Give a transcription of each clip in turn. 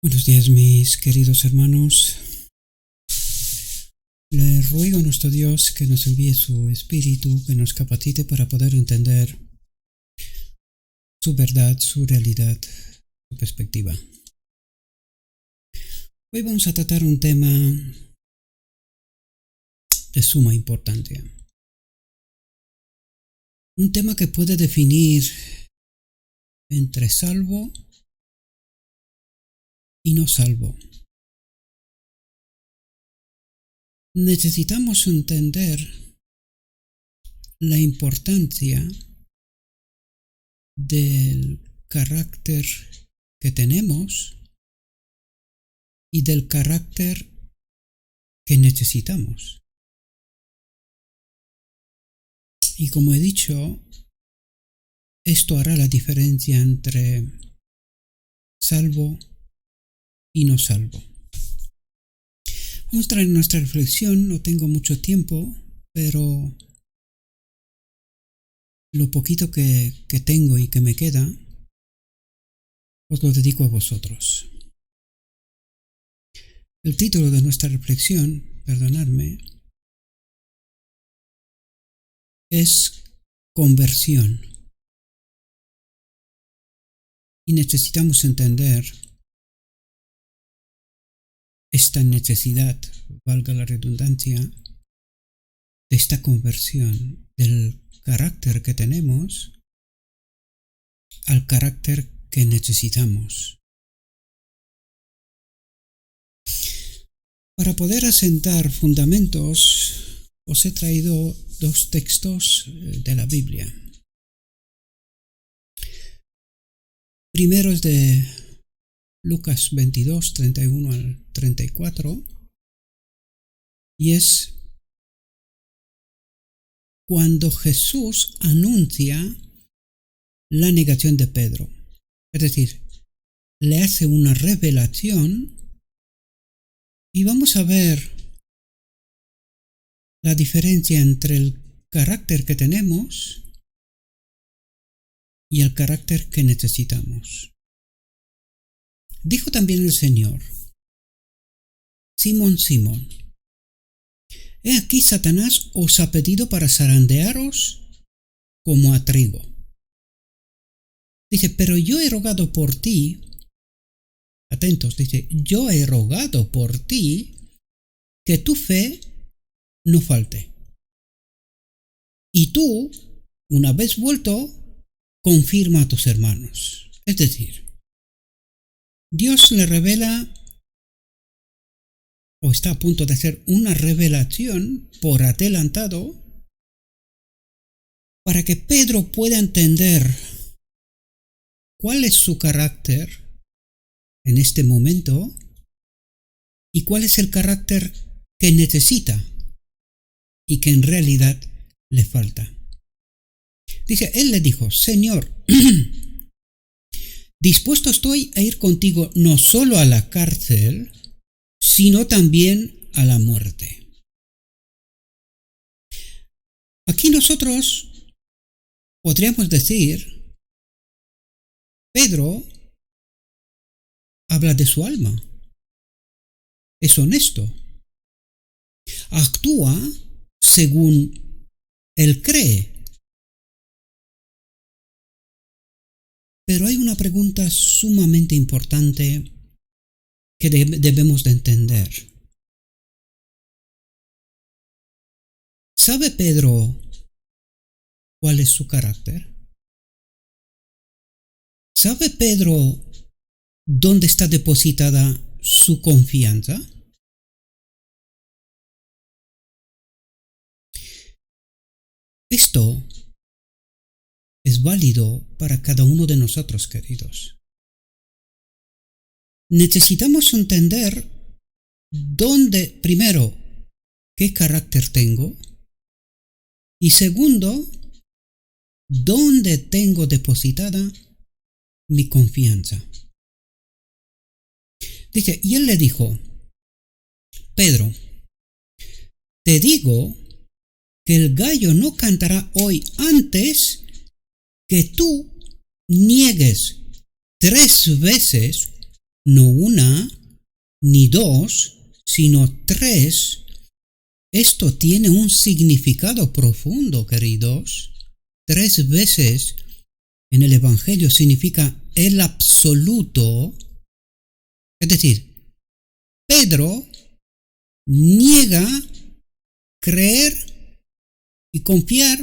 Buenos días, mis queridos hermanos. Le ruego a nuestro Dios que nos envíe su Espíritu, que nos capacite para poder entender su verdad, su realidad, su perspectiva. Hoy vamos a tratar un tema de suma importancia. Un tema que puede definir entre salvo y no salvo. Necesitamos entender la importancia del carácter que tenemos y del carácter que necesitamos. Y como he dicho, esto hará la diferencia entre salvo y no salvo. Vamos a traer nuestra reflexión. No tengo mucho tiempo, pero lo poquito que tengo y que me queda, os lo dedico a vosotros. El título de nuestra reflexión, perdonadme, es conversión. Y necesitamos entender esta necesidad, valga la redundancia, de esta conversión del carácter que tenemos al carácter que necesitamos. Para poder asentar fundamentos, os he traído dos textos de la Biblia. Primero es de Lucas 22, 31 al 34, y es cuando Jesús anuncia la negación de Pedro. Es decir, le hace una revelación y vamos a ver la diferencia entre el carácter que tenemos y el carácter que necesitamos. Dijo también el Señor: Simón, Simón, he aquí Satanás os ha pedido para zarandearos como a trigo. Dice, pero yo he rogado por ti, atentos, dice, yo he rogado por ti que tu fe no falte. Y tú, una vez vuelto, confirma a tus hermanos. Es decir, Dios le revela, o está a punto de hacer una revelación por adelantado, para que Pedro pueda entender cuál es su carácter en este momento y cuál es el carácter que necesita y que en realidad le falta. Dice, él le dijo, Señor, dispuesto estoy a ir contigo no solo a la cárcel, sino también a la muerte. Aquí nosotros podríamos decir, Pedro habla de su alma, es honesto, actúa según él cree. Pero hay una pregunta sumamente importante que debemos de entender. ¿Sabe Pedro cuál es su carácter? ¿Sabe Pedro dónde está depositada su confianza? Esto es válido para cada uno de nosotros, queridos. Necesitamos entender dónde, primero, qué carácter tengo, y segundo, dónde tengo depositada mi confianza. Dice, y él le dijo, Pedro, te digo que el gallo no cantará hoy antes que tú niegues 3 veces no una ni dos, sino tres. Esto tiene un significado profundo, queridos. 3 veces en el Evangelio significa el absoluto. Es decir, Pedro niega creer y confiar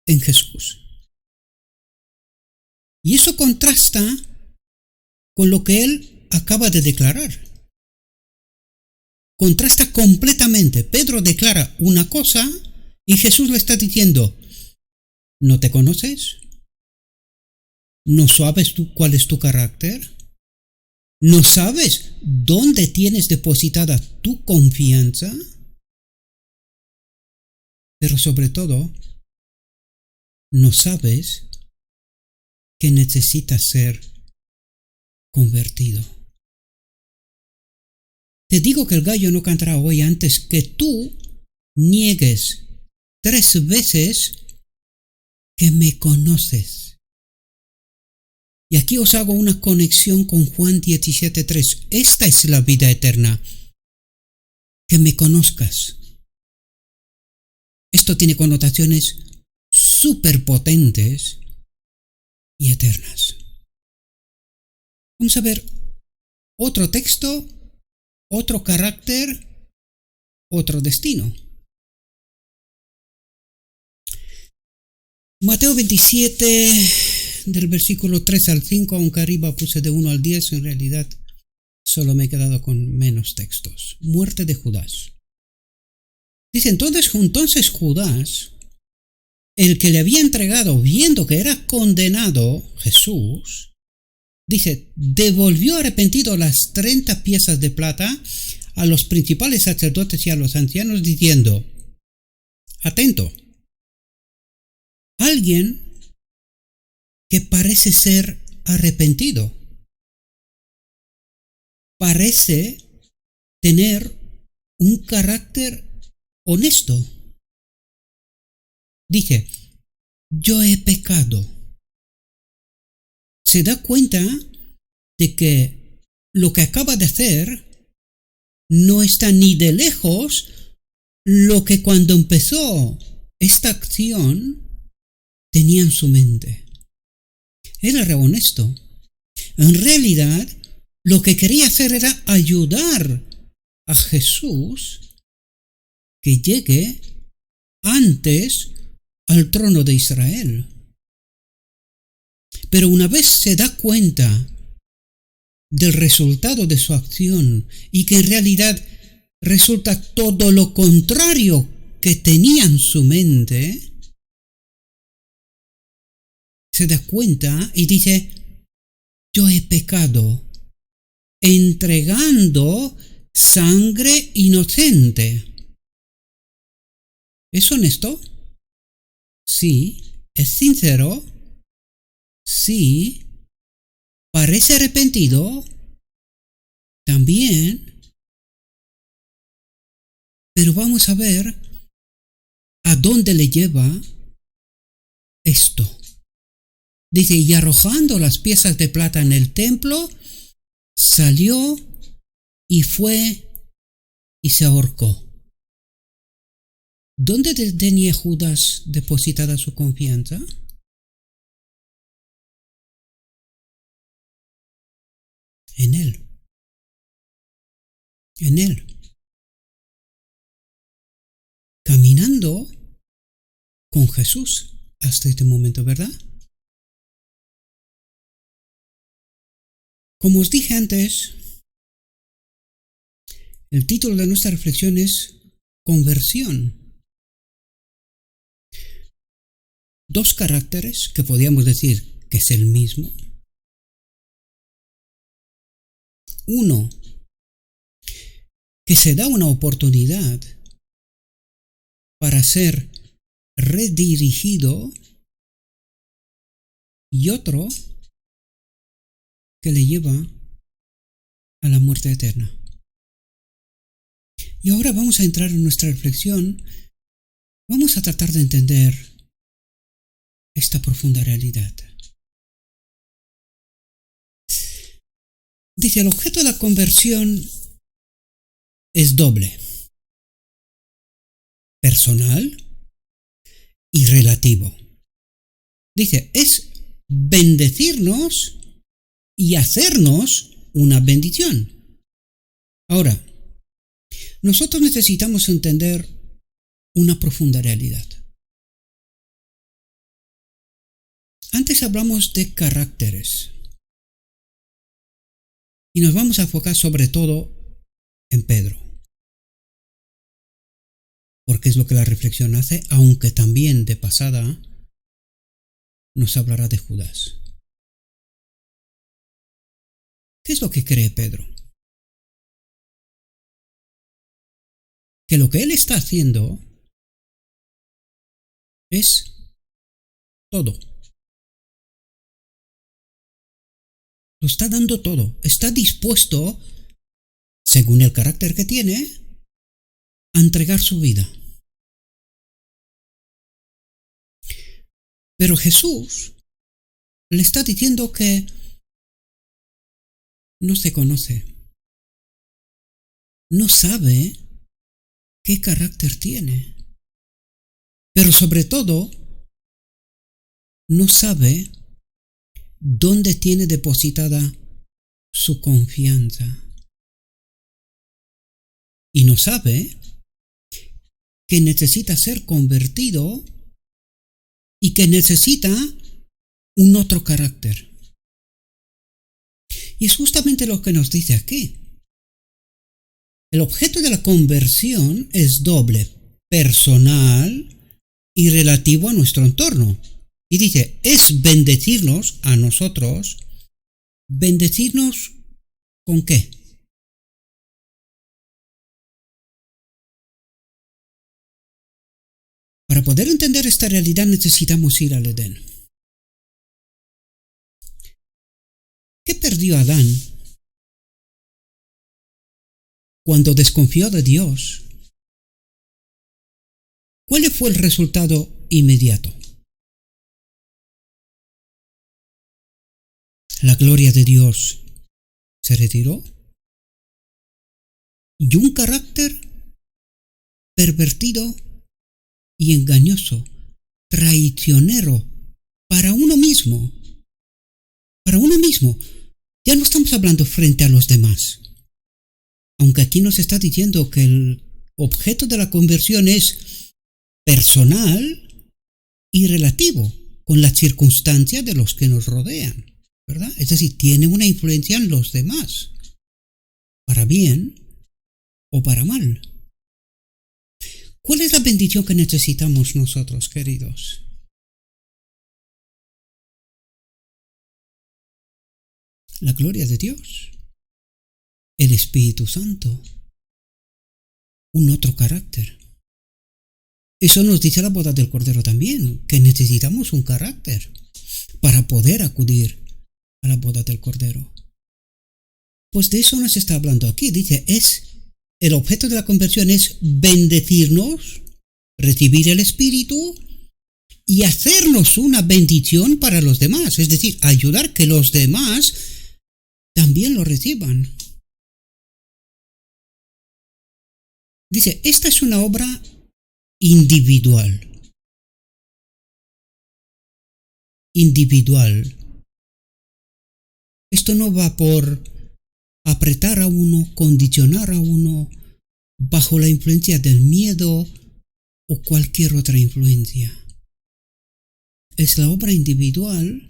en Jesús. Y eso contrasta con lo que él acaba de declarar. Contrasta completamente. Pedro declara una cosa y Jesús le está diciendo: ¿no te conoces? ¿No sabes tú cuál es tu carácter? ¿No sabes dónde tienes depositada tu confianza? Pero sobre todo, ¿no sabes que necesitas ser convertido? Te digo que el gallo no cantará hoy antes que tú niegues 3 veces que me conoces. Y aquí os hago una conexión con Juan 17:3. Esta es la vida eterna, que me conozcas. Esto tiene connotaciones súper potentes y eternas. Vamos a ver otro texto, otro carácter, otro destino. Mateo 27, del versículo 3 al 5, aunque arriba puse de 1 al 10, en realidad solo me he quedado con menos textos. Muerte de Judas. Dice, entonces Judas, el que le había entregado, viendo que era condenado, Jesús, dice, devolvió arrepentido las 30 piezas de plata a los principales sacerdotes y a los ancianos, diciendo, atento, alguien que parece ser arrepentido, parece tener un carácter honesto. Dice, yo he pecado. Se da cuenta de que lo que acaba de hacer no está ni de lejos lo que cuando empezó esta acción tenía en su mente. Él era honesto. En realidad, lo que quería hacer era ayudar a Jesús que llegue antes al trono de Israel. Pero una vez se da cuenta del resultado de su acción y que en realidad resulta todo lo contrario que tenía en su mente, se da cuenta y dice, yo he pecado entregando sangre inocente. ¿Es honesto? Sí. ¿Es sincero? Sí. ¿Parece arrepentido? También. Pero vamos a ver a dónde le lleva esto. Dice, y arrojando las piezas de plata en el templo, salió y fue y se ahorcó. ¿Dónde tenía Judas depositada su confianza? En él. En él. Caminando con Jesús hasta este momento, ¿verdad? Como os dije antes, el título de nuestra reflexión es Conversión. 2 caracteres que podríamos decir que es el mismo. Uno, que se da una oportunidad para ser redirigido, y otro que le lleva a la muerte eterna. Y ahora vamos a entrar en nuestra reflexión. Vamos a tratar de entender esta profunda realidad. Dice, el objeto de la conversión es doble: personal y relativo. Dice, es bendecirnos y hacernos una bendición. Ahora, nosotros necesitamos entender una profunda realidad. Antes hablamos de caracteres y nos vamos a enfocar sobre todo en Pedro, porque es lo que la reflexión hace, aunque también de pasada nos hablará de Judas. ¿Qué es lo que cree Pedro? Que lo que él está haciendo es todo. Lo está dando todo. Está dispuesto, según el carácter que tiene, a entregar su vida. Pero Jesús le está diciendo que no se conoce, no sabe qué carácter tiene, pero sobre todo no sabe dónde tiene depositada su confianza y no sabe que necesita ser convertido y que necesita un otro carácter. Y es justamente lo que nos dice aquí. El objeto de la conversión es doble: personal y relativo a nuestro entorno. Y dice, es bendecirnos a nosotros. ¿Bendecirnos con qué? Para poder entender esta realidad necesitamos ir al Edén. ¿Qué perdió Adán cuando desconfió de Dios? ¿Cuál fue el resultado inmediato? La gloria de Dios se retiró y un carácter pervertido y engañoso, traicionero para uno mismo. Para uno mismo. Ya no estamos hablando frente a los demás. Aunque aquí nos está diciendo que el objeto de la conversión es personal y relativo con las circunstancias de los que nos rodean, ¿verdad? Es decir, tiene una influencia en los demás, para bien o para mal. ¿Cuál es la bendición que necesitamos nosotros, queridos? La gloria de Dios, el Espíritu Santo, un otro carácter. Eso nos dice la boda del Cordero también, que necesitamos un carácter para poder acudir a la boda del Cordero. Pues de eso nos está hablando aquí. Dice, el objeto de la conversión es bendecirnos, recibir el Espíritu y hacernos una bendición para los demás. Es decir, ayudar que los demás también lo reciban. Dice, esta es una obra individual. Individual. Esto no va por apretar a uno, condicionar a uno bajo la influencia del miedo o cualquier otra influencia. Es la obra individual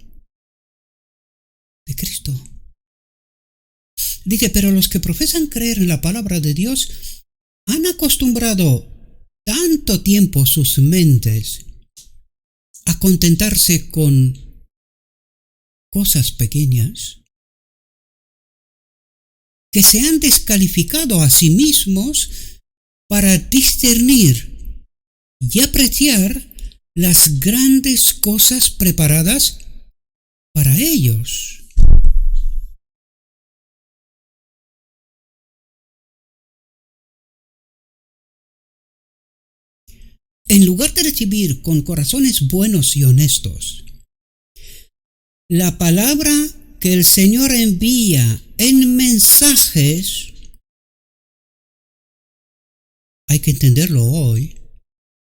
de Cristo. Dice, pero los que profesan creer en la palabra de Dios han acostumbrado tanto tiempo sus mentes a contentarse con cosas pequeñas que se han descalificado a sí mismos para discernir y apreciar las grandes cosas preparadas para ellos. En lugar de recibir con corazones buenos y honestos la palabra que el Señor envía en mensajes, hay que entenderlo hoy,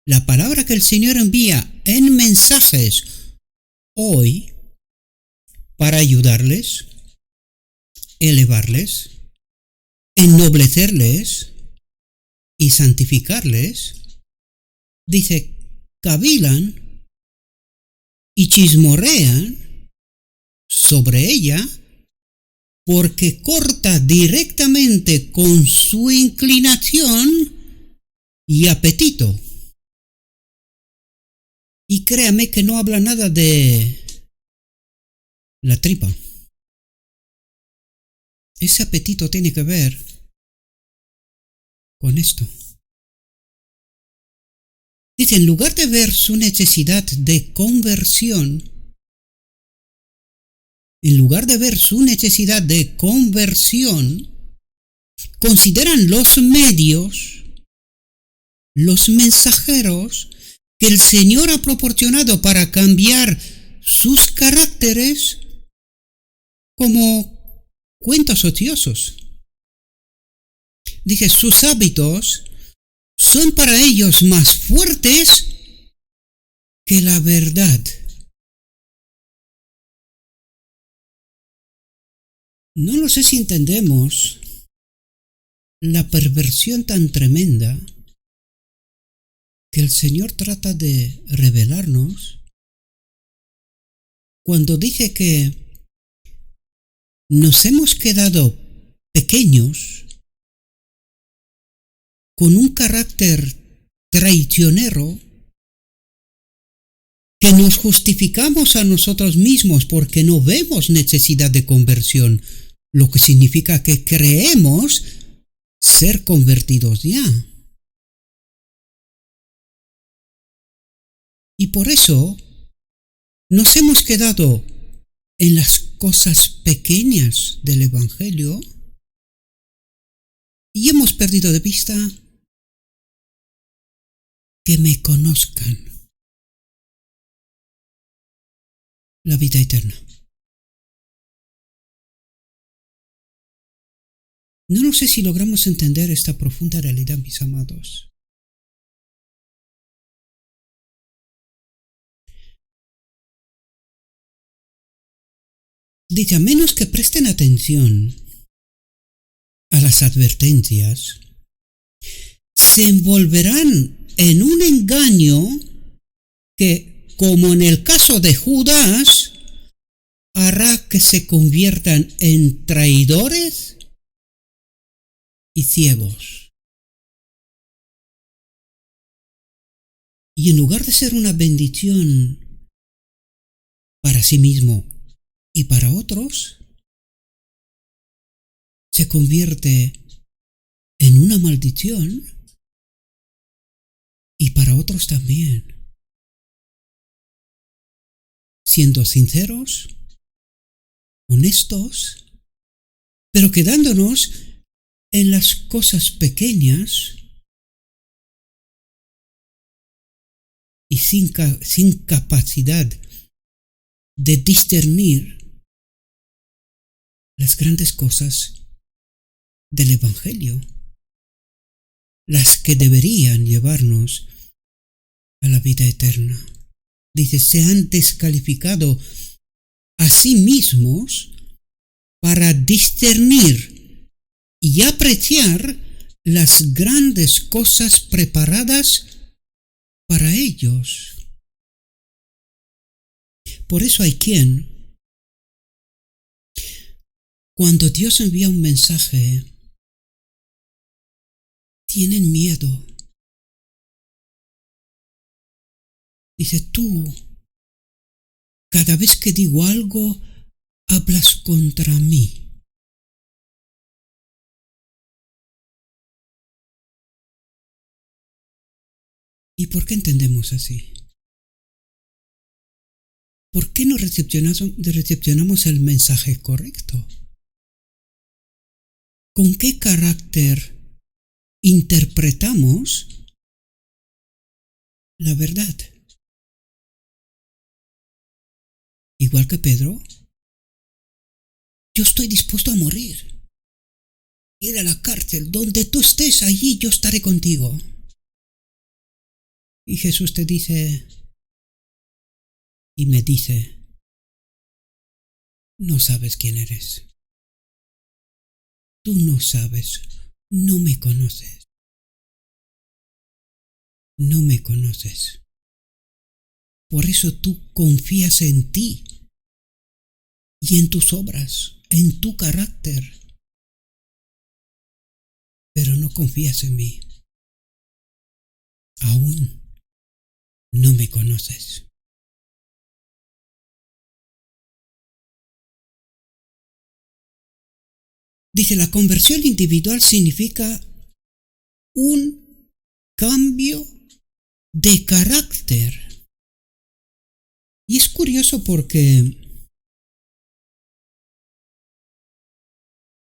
la palabra que el Señor envía en mensajes hoy para ayudarles, elevarles, ennoblecerles y santificarles, dice, cavilan y chismorrean sobre ella porque corta directamente con su inclinación y apetito. Y créame que no habla nada de la tripa. Ese apetito tiene que ver con esto. Dice, en lugar de ver su necesidad de conversión, consideran los medios, los mensajeros que el Señor ha proporcionado para cambiar sus caracteres como cuentos ociosos. Dice, sus hábitos son para ellos más fuertes que la verdad. No lo sé si entendemos la perversión tan tremenda que el Señor trata de revelarnos cuando dice que nos hemos quedado pequeños con un carácter traicionero, que nos justificamos a nosotros mismos porque no vemos necesidad de conversión, lo que significa que creemos ser convertidos ya. Y por eso nos hemos quedado en las cosas pequeñas del Evangelio y hemos perdido de vista que me conozcan, la vida eterna. No sé si logramos entender esta profunda realidad, mis amados. Dice, a menos que presten atención a las advertencias, se envolverán en un engaño que, como en el caso de Judas, hará que se conviertan en traidores y ciegos. Y en lugar de ser una bendición para sí mismo y para otros, se convierte en una maldición y para otros también. Siendo sinceros, honestos, pero quedándonos en las cosas pequeñas y sin capacidad de discernir las grandes cosas del Evangelio, las que deberían llevarnos a la vida eterna. Dice, se han descalificado a sí mismos para discernir y apreciar las grandes cosas preparadas para ellos. Por eso hay quien, cuando Dios envía un mensaje, tienen miedo. Dice, tú, cada vez que digo algo, hablas contra mí. ¿Y por qué entendemos así? ¿Por qué no recepcionamos el mensaje correcto? ¿Con qué carácter interpretamos la verdad? Igual que Pedro, yo estoy dispuesto a morir, ir a la cárcel, donde tú estés, allí yo estaré contigo. Y Jesús te dice, y me dice, no sabes quién eres. Tú no sabes, no me conoces. No me conoces. Por eso tú confías en ti y en tus obras, en tu carácter, pero no confías en mí. Aún no me conoces. Dice, la conversión individual significa un cambio de carácter. Y es curioso porque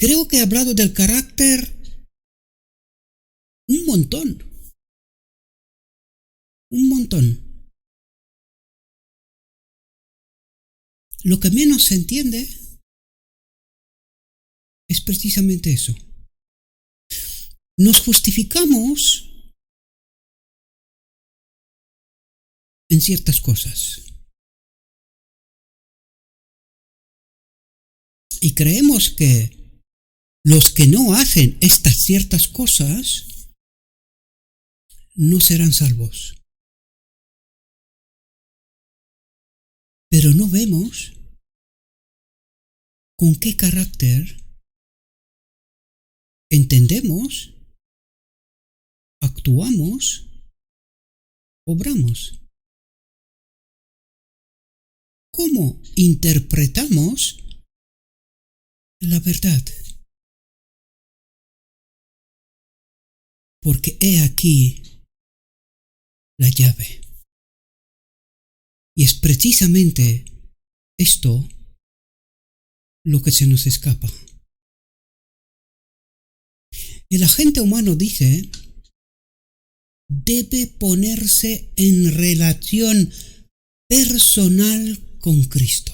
creo que he hablado del carácter un montón. Lo que menos se entiende es precisamente eso. Nos justificamos en ciertas cosas. Y creemos que los que no hacen estas ciertas cosas no serán salvos. Pero no vemos con qué carácter entendemos, actuamos, obramos. ¿Cómo interpretamos la verdad? Porque he aquí la llave. Y es precisamente esto lo que se nos escapa. El agente humano dice, debe ponerse en relación personal con Cristo.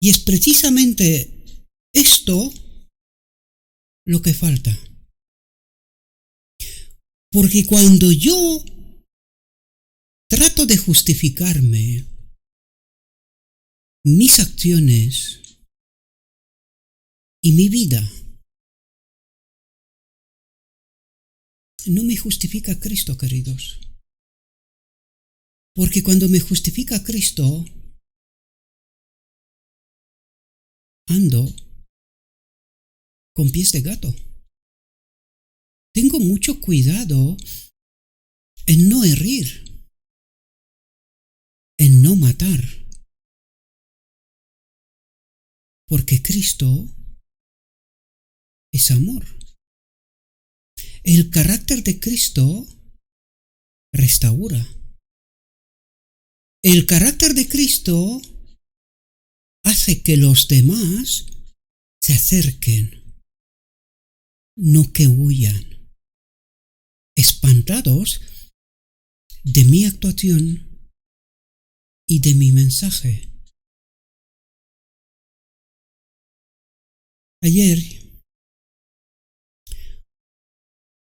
Y es precisamente esto lo que falta. Porque cuando yo trato de justificarme mis acciones y mi vida, no me justifica Cristo, queridos. Porque cuando me justifica Cristo, ando con pies de gato. Tengo mucho cuidado en no herir, en no matar. Porque Cristo es amor. El carácter de Cristo restaura. El carácter de Cristo hace que los demás se acerquen, no que huyan, espantados de mi actuación y de mi mensaje. Ayer,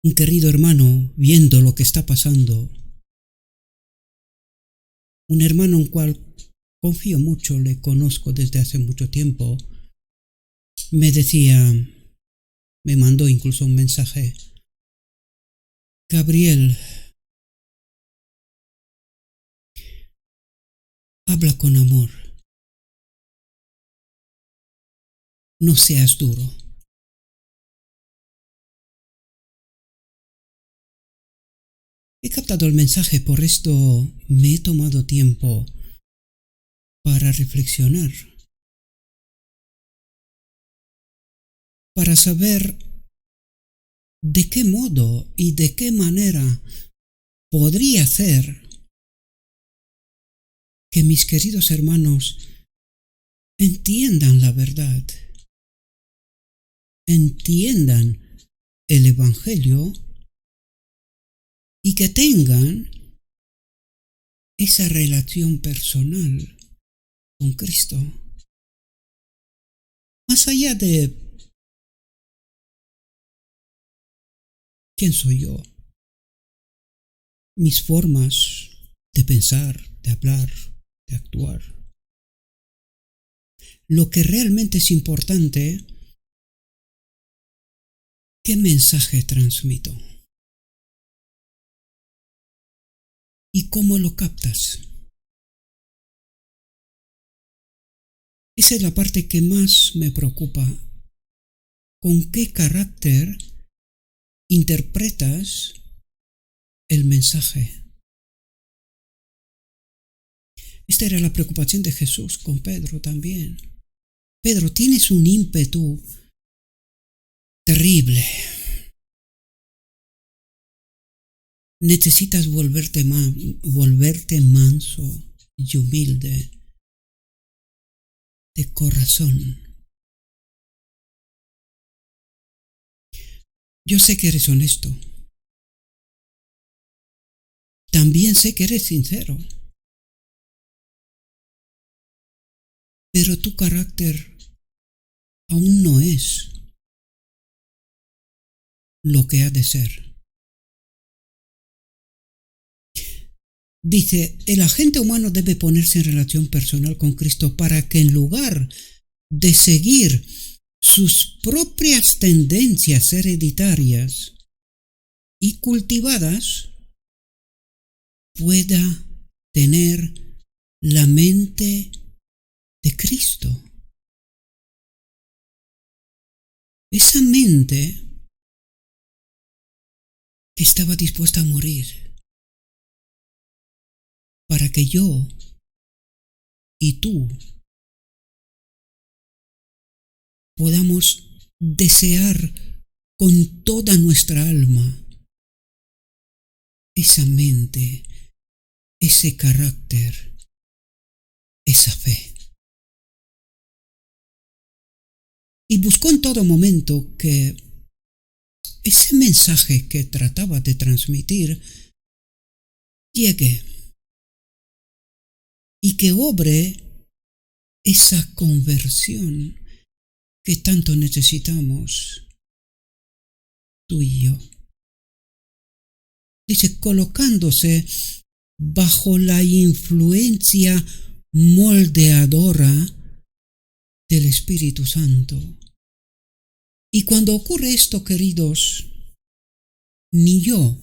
un querido hermano, viendo lo que está pasando, un hermano en cual confío mucho, le conozco desde hace mucho tiempo, me decía, me mandó incluso un mensaje, Gabriel, habla con amor, no seas duro. He captado el mensaje, por esto me he tomado tiempo para reflexionar, para saber de qué modo y de qué manera podría hacer que mis queridos hermanos entiendan la verdad, entiendan el Evangelio y que tengan esa relación personal con Cristo. Más allá de quién soy yo, mis formas de pensar, de hablar, de actuar. Lo que realmente es importante, ¿qué mensaje transmito? ¿Y cómo lo captas? Esa es la parte que más me preocupa. ¿Con qué carácter interpretas el mensaje? Esta era la preocupación de Jesús con Pedro también. Pedro, tienes un ímpetu terrible. Necesitas volverte manso y humilde de corazón. Yo sé que eres honesto. También sé que eres sincero. Pero tu carácter aún no es lo que ha de ser. Dice, el agente humano debe ponerse en relación personal con Cristo para que en lugar de seguir sus propias tendencias hereditarias y cultivadas, pueda tener la mente de Cristo. Esa mente que estaba dispuesta a morir para que yo y tú podamos desear con toda nuestra alma esa mente, ese carácter, esa fe. Y buscó en todo momento que ese mensaje que trataba de transmitir llegue y que obre esa conversión que tanto necesitamos tú y yo. Dice, colocándose bajo la influencia moldeadora del Espíritu Santo. Y cuando ocurre esto, queridos, ni yo,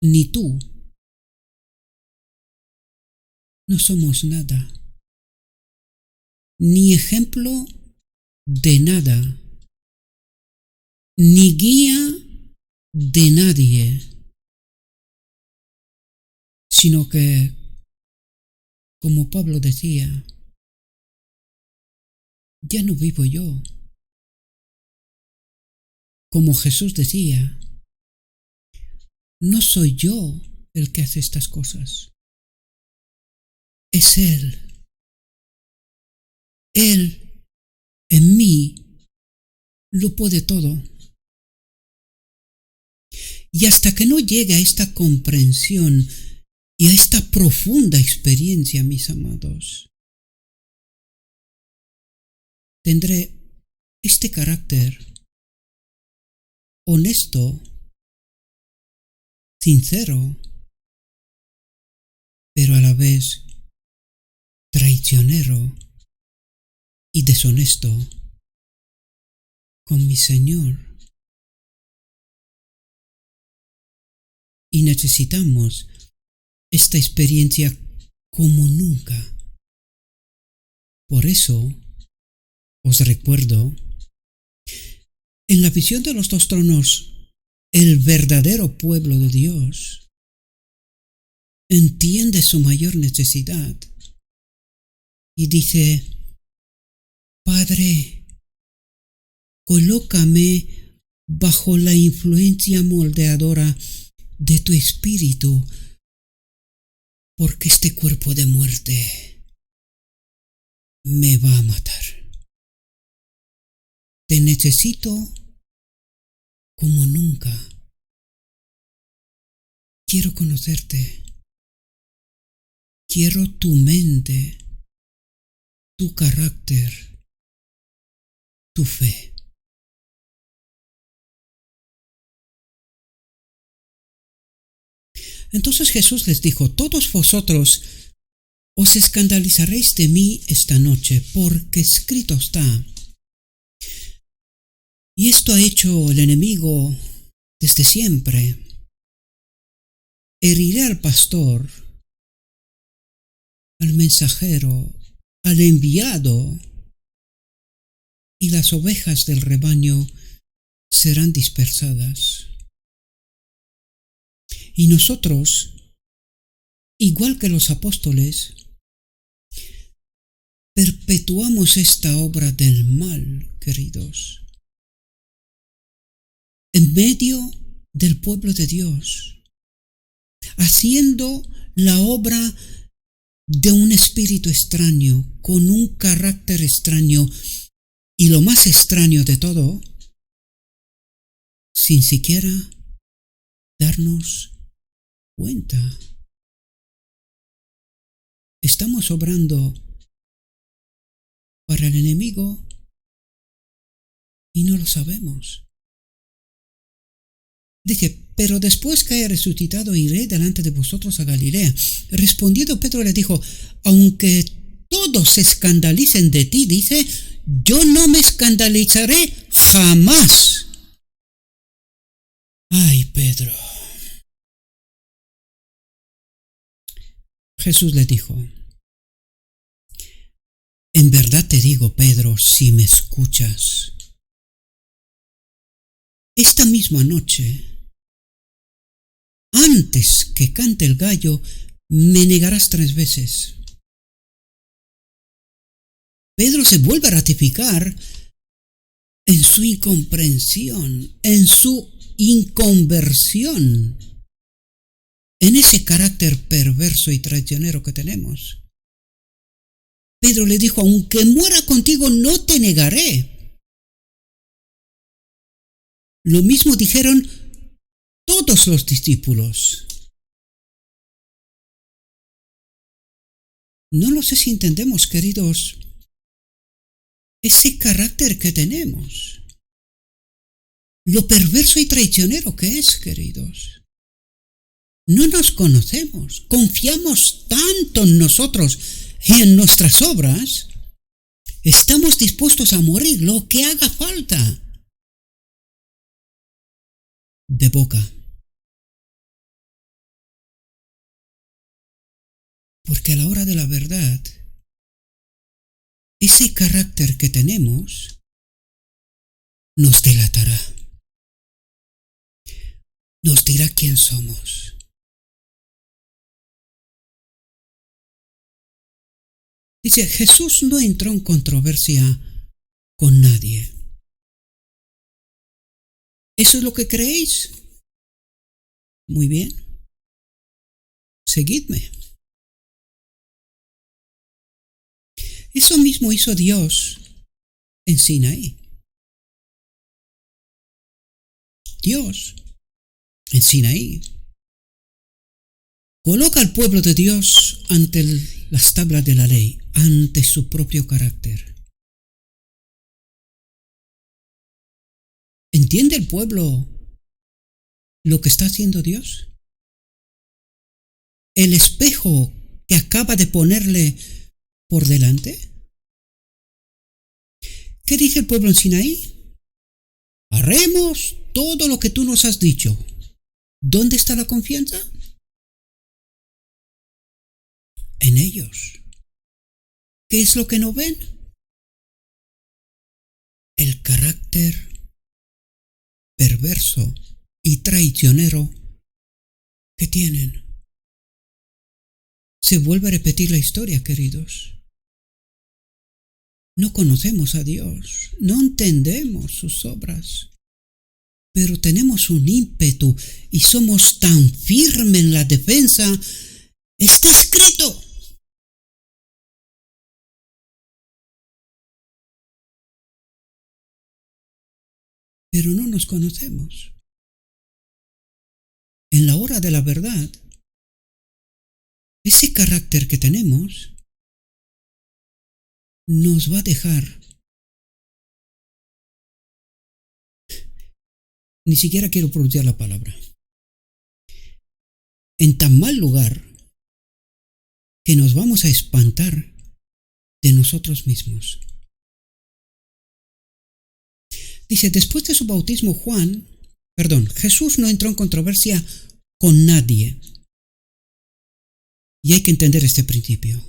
ni tú, no somos nada, ni ejemplo de nada, ni guía de nadie, sino que, como Pablo decía, ya no vivo yo. Como Jesús decía, no soy yo el que hace estas cosas, es Él. Él en mí lo puede todo. Y hasta que no llegue a esta comprensión y a esta profunda experiencia, mis amados, tendré este carácter honesto, sincero, pero a la vez traicionero y deshonesto con mi Señor. Y necesitamos esta experiencia como nunca. Por eso os recuerdo, en la visión de los dos tronos, el verdadero pueblo de Dios entiende su mayor necesidad y dice, Padre, colócame bajo la influencia moldeadora de tu espíritu, porque este cuerpo de muerte me va a matar. Te necesito como nunca. Quiero conocerte. Quiero tu mente. tu carácter, tu fe. Entonces Jesús les dijo: todos vosotros os escandalizaréis de mí esta noche, porque escrito está. Y esto ha hecho el enemigo desde siempre. Heriré al pastor, al mensajero, al enviado, y las ovejas del rebaño serán dispersadas. Y nosotros, igual que los apóstoles, perpetuamos esta obra del mal, queridos, en medio del pueblo de Dios, haciendo la obra de un espíritu extraño, con un carácter extraño, y lo más extraño de todo, sin siquiera darnos cuenta. Estamos obrando para el enemigo y no lo sabemos. Dice: pero después que haya resucitado iré delante de vosotros a Galilea. Respondiendo Pedro le dijo: aunque todos se escandalicen de ti, dice, yo no me escandalizaré jamás. Ay, Pedro. Jesús le dijo: en verdad te digo, Pedro, si me escuchas, esta misma noche, antes que cante el gallo, me negarás 3 veces. Pedro se vuelve a ratificar en su incomprensión, en su inconversión, en ese carácter perverso y traicionero que tenemos. Pedro le dijo: aunque muera contigo, no te negaré. Lo mismo dijeron todos los discípulos. No lo sé si entendemos, queridos, ese carácter que tenemos, lo perverso y traicionero que es, queridos. No nos conocemos, confiamos tanto en nosotros y en nuestras obras, estamos dispuestos a morir lo que haga falta. De boca. Porque a la hora de la verdad, ese carácter que tenemos nos delatará. Nos dirá quién somos. Dice: Jesús no entró en controversia con nadie. ¿Eso es lo que creéis? Muy bien. Seguidme. Eso mismo hizo Dios en Sinaí. Dios en Sinaí coloca al pueblo de Dios ante las tablas de la ley, ante su propio carácter. ¿Entiende el pueblo lo que está haciendo Dios? El espejo que acaba de ponerle por delante. ¿Qué dice el pueblo en Sinaí? Haremos todo lo que tú nos has dicho. ¿Dónde está la confianza? En ellos. ¿Qué es lo que no ven? El carácter perverso y traicionero que tienen. Se vuelve a repetir la historia, queridos. No conocemos a Dios, no entendemos sus obras, pero tenemos un ímpetu y somos tan firmes en la defensa. Está escrito. Pero no nos conocemos. En la hora de la verdad, ese carácter que tenemos nos va a dejar. Ni siquiera quiero pronunciar la palabra. En tan mal lugar que nos vamos a espantar de nosotros mismos. Dice, después de su bautismo Jesús no entró en controversia con nadie. Y hay que entender este principio.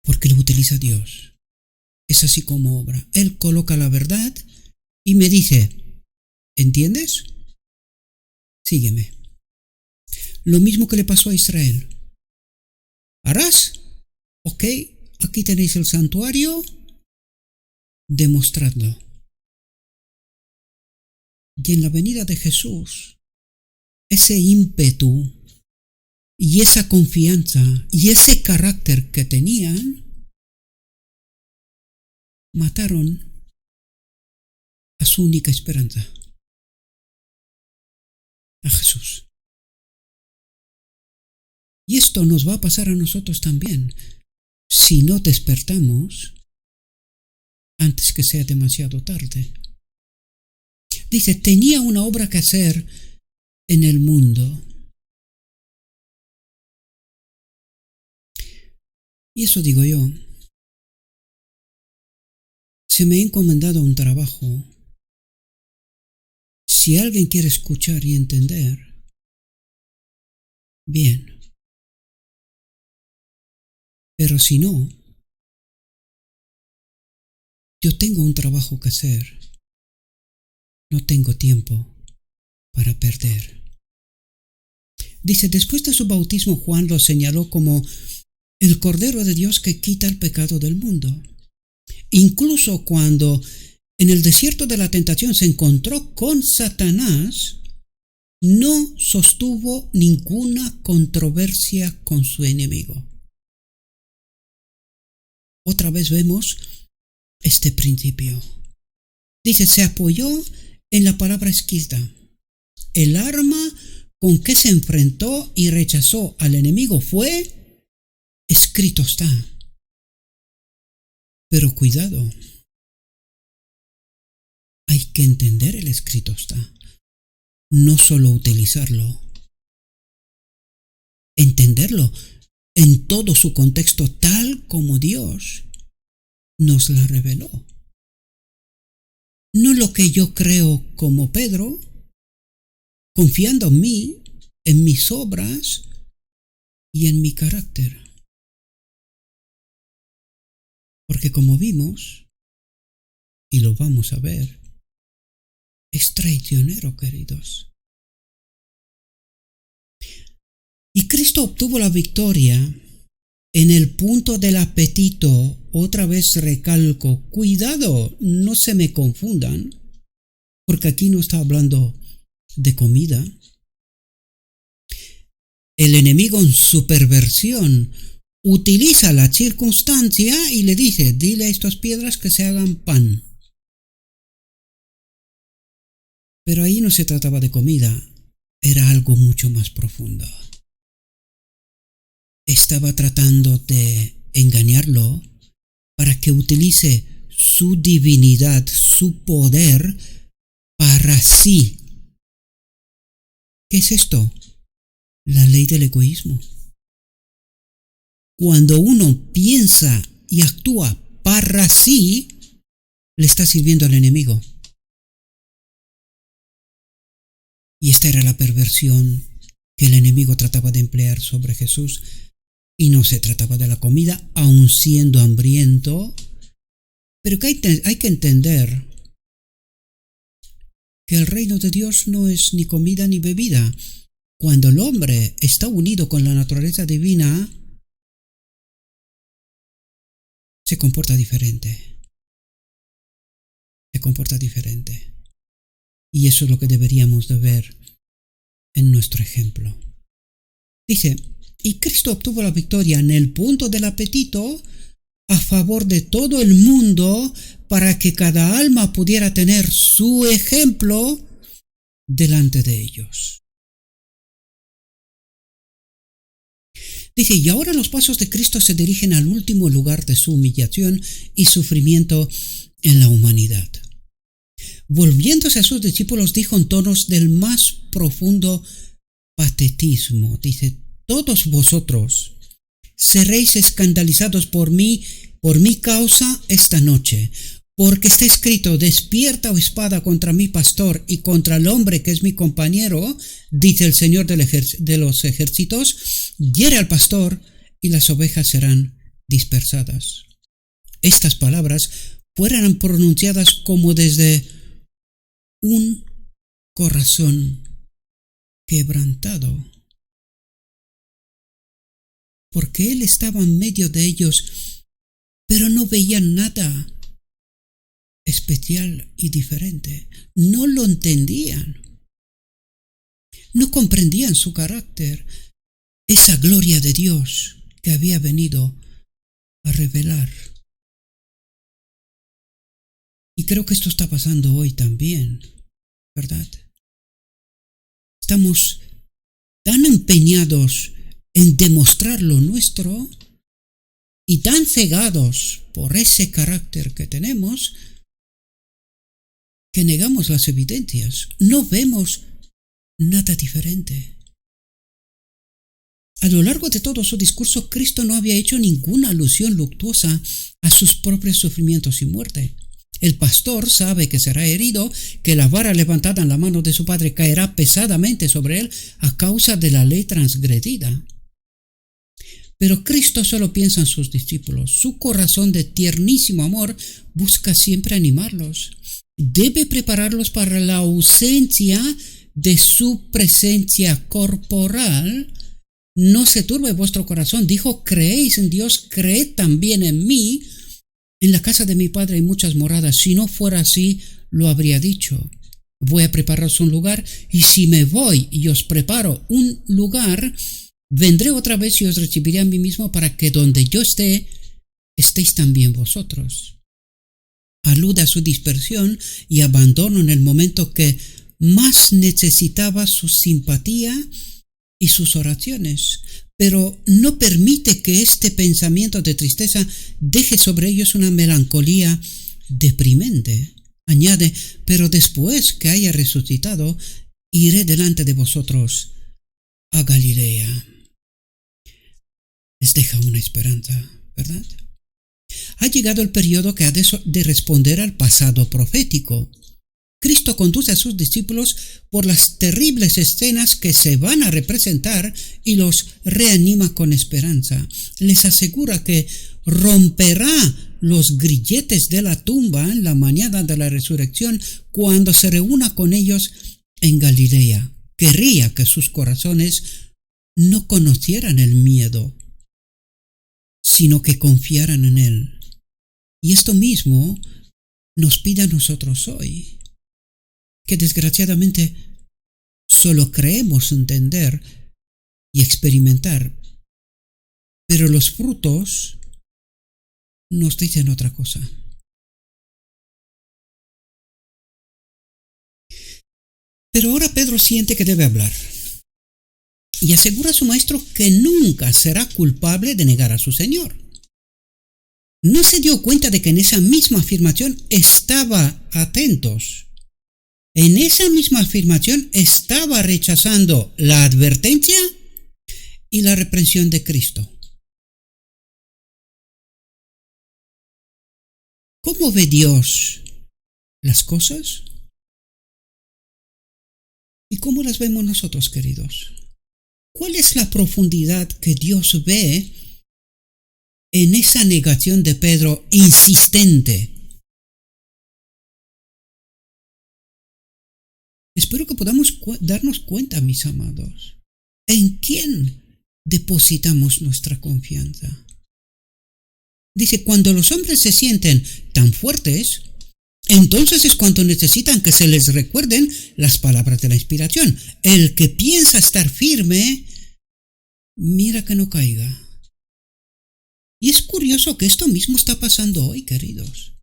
Porque lo utiliza Dios. Es así como obra. Él coloca la verdad y me dice, ¿entiendes? Sígueme. Lo mismo que le pasó a Israel. ¿Harás? Ok, aquí tenéis el santuario. Demostradlo. Y en la venida de Jesús, ese ímpetu y esa confianza y ese carácter que tenían, mataron a su única esperanza, a Jesús. Y esto nos va a pasar a nosotros también, si no despertamos antes que sea demasiado tarde. Dice, tenía una obra que hacer en el mundo. Y eso digo yo. Se me ha encomendado un trabajo. Si alguien quiere escuchar y entender, bien. Pero si no, yo tengo un trabajo que hacer. No tengo tiempo para perder. Dice, después de su bautismo, Juan lo señaló como el Cordero de Dios que quita el pecado del mundo. Incluso cuando en el desierto de la tentación se encontró con Satanás, no sostuvo ninguna controversia con su enemigo. Otra vez vemos este principio. Dice, se apoyó en la palabra escrita. El arma con que se enfrentó y rechazó al enemigo fue, escrito está. Pero cuidado, hay que entender el escrito está, no solo utilizarlo, entenderlo en todo su contexto tal como Dios nos la reveló. No lo que yo creo como Pedro, confiando en mí, en mis obras y en mi carácter. Porque como vimos, y lo vamos a ver, es traicionero, queridos. Y Cristo obtuvo la victoria en el punto del apetito. Otra vez recalco, cuidado, no se me confundan, porque aquí no está hablando de comida. El enemigo en su perversión utiliza la circunstancia y le dice, dile a estas piedras que se hagan pan. Pero ahí no se trataba de comida, era algo mucho más profundo. Estaba tratando de engañarlo para que utilice su divinidad, su poder para sí. ¿Qué es esto? La ley del egoísmo. Cuando uno piensa y actúa para sí, le está sirviendo al enemigo. Y esta era la perversión que el enemigo trataba de emplear sobre Jesús. Y no se trataba de la comida, aun siendo hambriento. Pero que hay que entender que el reino de Dios no es ni comida ni bebida. Cuando el hombre está unido con la naturaleza divina, se comporta diferente. Se comporta diferente. Y eso es lo que deberíamos de ver en nuestro ejemplo. Dice, y Cristo obtuvo la victoria en el punto del apetito a favor de todo el mundo para que cada alma pudiera tener su ejemplo delante de ellos. Dice, y ahora los pasos de Cristo se dirigen al último lugar de su humillación y sufrimiento en la humanidad. Volviéndose a sus discípulos, dijo en tonos del más profundo patetismo, dice, todos vosotros seréis escandalizados por mi causa esta noche, porque está escrito, despierta, oh espada, contra mi pastor y contra el hombre que es mi compañero, dice el Señor de los ejércitos, hiere al pastor y las ovejas serán dispersadas. Estas palabras fueran pronunciadas como desde un corazón quebrantado, porque él estaba en medio de ellos, pero no veían nada especial y diferente. No lo entendían. No comprendían su carácter, esa gloria de Dios que había venido a revelar. Y creo que esto está pasando hoy también, ¿verdad? Estamos tan empeñados en demostrar lo nuestro y tan cegados por ese carácter que tenemos que negamos las evidencias. No vemos nada diferente. A lo largo de todo su discurso, Cristo no había hecho ninguna alusión luctuosa a sus propios sufrimientos y muerte. El pastor sabe que será herido, que la vara levantada en la mano de su padre caerá pesadamente sobre él a causa de la ley transgredida. Pero Cristo solo piensa en sus discípulos. Su corazón de tiernísimo amor busca siempre animarlos. Debe prepararlos para la ausencia de su presencia corporal. No se turbe vuestro corazón. Dijo, creéis en Dios, creed también en mí. En la casa de mi Padre hay muchas moradas. Si no fuera así, lo habría dicho. Voy a prepararos un lugar, y si me voy y os preparo un lugar, vendré otra vez y os recibiré a mí mismo, para que donde yo esté, estéis también vosotros. Alude a su dispersión y abandono en el momento que más necesitaba su simpatía y sus oraciones, pero no permite que este pensamiento de tristeza deje sobre ellos una melancolía deprimente. Añade, pero después que haya resucitado, iré delante de vosotros a Galilea. Les deja una esperanza, ¿verdad? Ha llegado el periodo que ha de responder al pasado profético. Cristo conduce a sus discípulos por las terribles escenas que se van a representar y los reanima con esperanza. Les asegura que romperá los grilletes de la tumba en la mañana de la resurrección cuando se reúna con ellos en Galilea. Querría que sus corazones no conocieran el miedo, sino que confiaran en Él. Y esto mismo nos pide a nosotros hoy, que desgraciadamente solo creemos entender y experimentar, pero los frutos nos dicen otra cosa. Pero ahora Pedro siente que debe hablar y asegura a su maestro que nunca será culpable de negar a su Señor. ¿No se dio cuenta de que en esa misma afirmación estaba atentos? En esa misma afirmación estaba rechazando la advertencia y la reprensión de Cristo. ¿Cómo ve Dios las cosas? ¿Y cómo las vemos nosotros, queridos? ¿Cuál es la profundidad que Dios ve en esa negación de Pedro insistente? Espero que podamos darnos cuenta, mis amados, ¿en quién depositamos nuestra confianza? Dice, cuando los hombres se sienten tan fuertes, entonces es cuando necesitan que se les recuerden las palabras de la inspiración. El que piensa estar firme, mira que no caiga. Y es curioso que esto mismo está pasando hoy, queridos.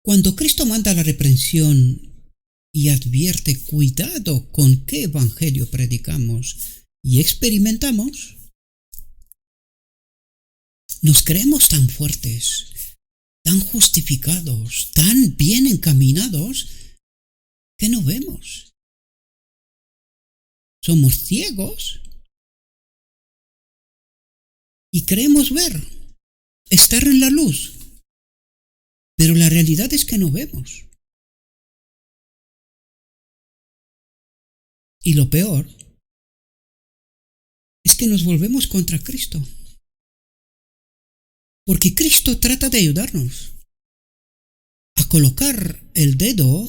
Cuando Cristo manda la reprensión y advierte, cuidado con qué evangelio predicamos, y experimentamos, nos creemos tan fuertes, tan justificados, tan bien encaminados, que no vemos. Somos ciegos y creemos ver, estar en la luz, pero la realidad es que no vemos. Y lo peor es que nos volvemos contra Cristo. Porque Cristo trata de ayudarnos a colocar el dedo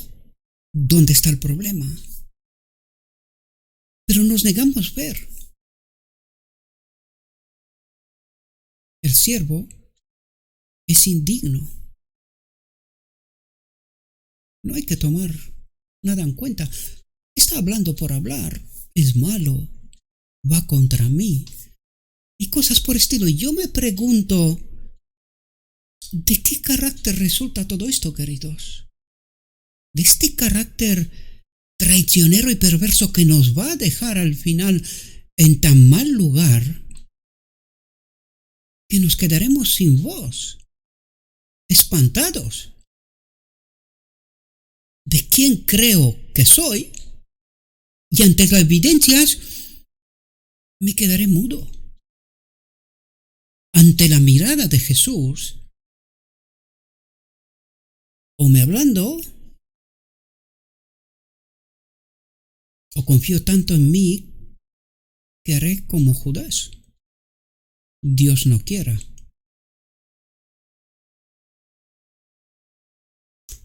donde está el problema. Pero nos negamos a ver. El siervo es indigno. No hay que tomar nada en cuenta. Está hablando por hablar. Es malo. Va contra mí. Y cosas por estilo. Y yo me pregunto, ¿de qué carácter resulta todo esto, queridos? De este carácter traicionero y perverso que nos va a dejar al final en tan mal lugar que nos quedaremos sin voz, espantados. ¿De quién creo que soy? Y ante las evidencias me quedaré mudo. Ante la mirada de Jesús, o me ablando, o confío tanto en mí que haré como Judas. Dios no quiera.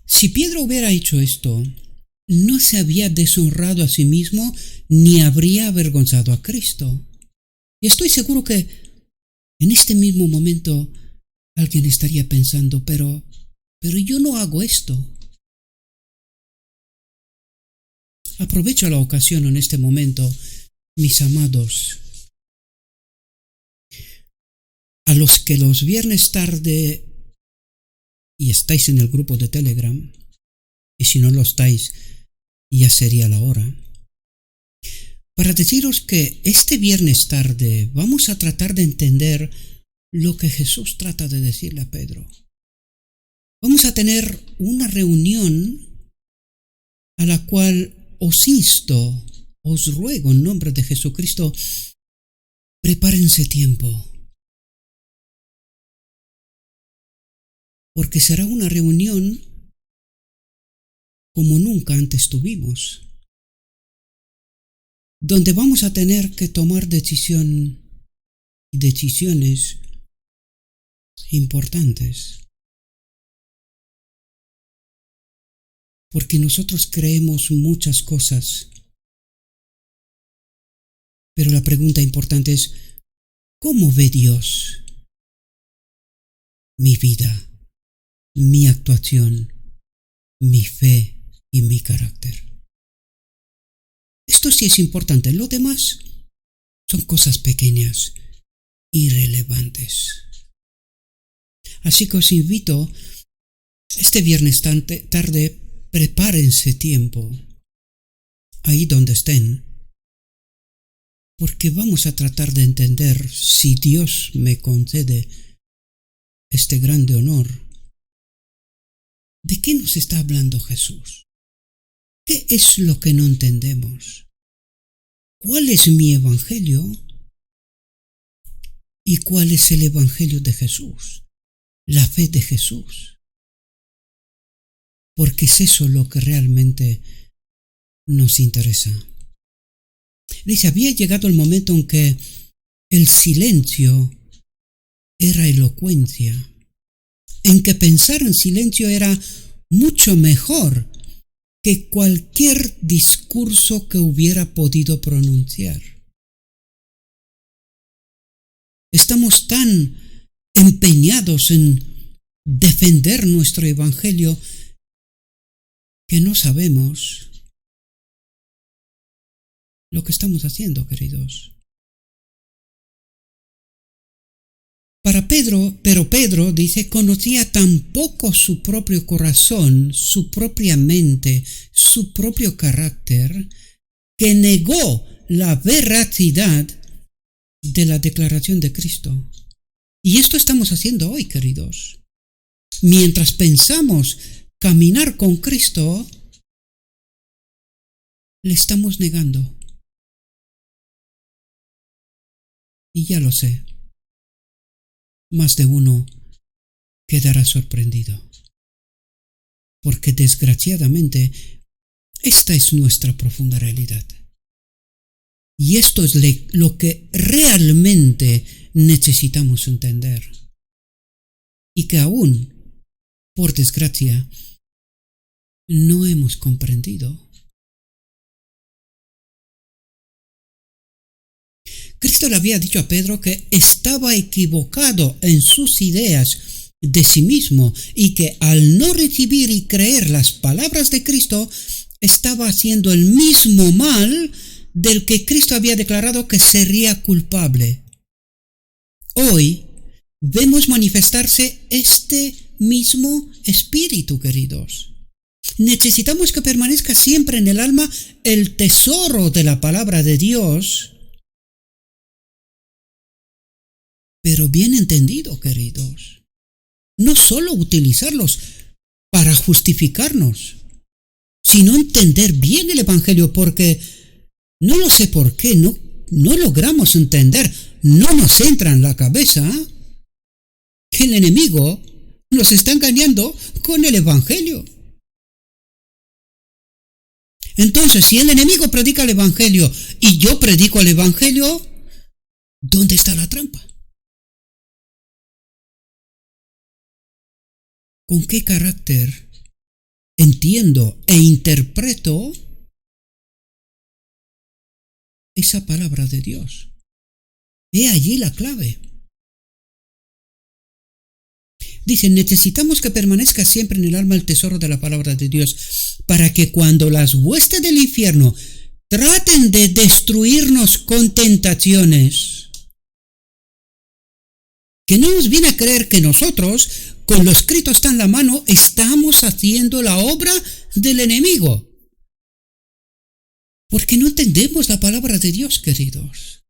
Si Pedro hubiera hecho esto, no se había deshonrado a sí mismo ni habría avergonzado a Cristo. Y estoy seguro que en este mismo momento alguien estaría pensando, pero yo no hago esto. Aprovecho la ocasión en este momento, mis amados, a los que los viernes tarde y estáis en el grupo de Telegram, y si no lo estáis, ya sería la hora, para deciros que este viernes tarde vamos a tratar de entender lo que Jesús trata de decirle a Pedro. Vamos a tener una reunión a la cual os insto, os ruego en nombre de Jesucristo, prepárense tiempo. Porque será una reunión como nunca antes tuvimos, donde vamos a tener que tomar decisiones importantes. Porque nosotros creemos muchas cosas, pero la pregunta importante es, ¿cómo ve Dios mi vida, mi actuación, mi fe y mi carácter? Esto sí es importante. Lo demás son cosas pequeñas, irrelevantes. Así que os invito, este viernes tarde, prepárense tiempo, ahí donde estén, porque vamos a tratar de entender, si Dios me concede este grande honor, ¿de qué nos está hablando Jesús? ¿Qué es lo que no entendemos? ¿Cuál es mi evangelio? ¿Y cuál es el evangelio de Jesús? La fe de Jesús. Porque es eso lo que realmente nos interesa. Dice, había llegado el momento en que el silencio era elocuencia, en que pensar en silencio era mucho mejor que cualquier discurso que hubiera podido pronunciar. Estamos tan empeñados en defender nuestro evangelio que no sabemos lo que estamos haciendo, queridos. Pero Pedro dice, conocía tan poco su propio corazón, su propia mente, su propio carácter, que negó la veracidad de la declaración de Cristo. Y esto estamos haciendo hoy, queridos. Mientras pensamos caminar con Cristo, le estamos negando. Y ya lo sé, más de uno quedará sorprendido. Porque desgraciadamente, esta es nuestra profunda realidad. Y esto es lo que realmente necesitamos entender. Y que aún, por desgracia, no hemos comprendido. Cristo le había dicho a Pedro que estaba equivocado en sus ideas de sí mismo y que al no recibir y creer las palabras de Cristo, estaba haciendo el mismo mal del que Cristo había declarado que sería culpable. Hoy vemos manifestarse este mismo espíritu, queridos. Necesitamos que permanezca siempre en el alma el tesoro de la palabra de Dios, pero bien entendido, queridos. No solo utilizarlos para justificarnos, sino entender bien el Evangelio, porque no lo sé por qué, no logramos entender, no nos entra en la cabeza que el enemigo nos está engañando con el Evangelio. Entonces, si el enemigo predica el Evangelio y yo predico el Evangelio, ¿dónde está la trampa? ¿Con qué carácter entiendo e interpreto esa palabra de Dios? He allí la clave. Dice, necesitamos que permanezca siempre en el alma el tesoro de la palabra de Dios, para que cuando las huestes del infierno traten de destruirnos con tentaciones, que no nos viene a creer que nosotros, con lo escrito está en la mano, estamos haciendo la obra del enemigo. Porque no entendemos la palabra de Dios, queridos.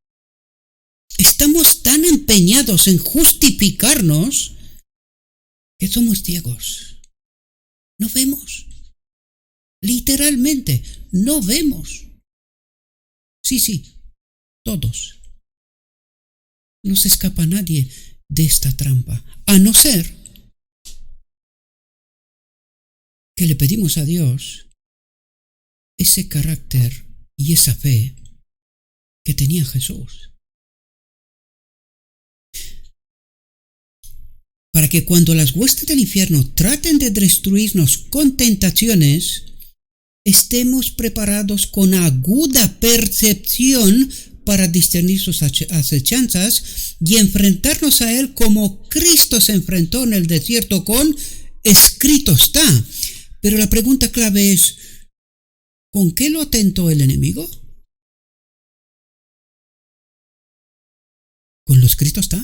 Estamos tan empeñados en justificarnos que somos ciegos. No vemos. Literalmente, no vemos. Sí, todos. No se escapa nadie de esta trampa, a no ser que le pedimos a Dios ese carácter y esa fe que tenía Jesús. Para que cuando las huestes del infierno traten de destruirnos con tentaciones, estemos preparados con aguda percepción para discernir sus acechanzas y enfrentarnos a él como Cristo se enfrentó en el desierto con escrito está. Pero la pregunta clave es, ¿con qué lo tentó el enemigo? ¿Con lo escrito está?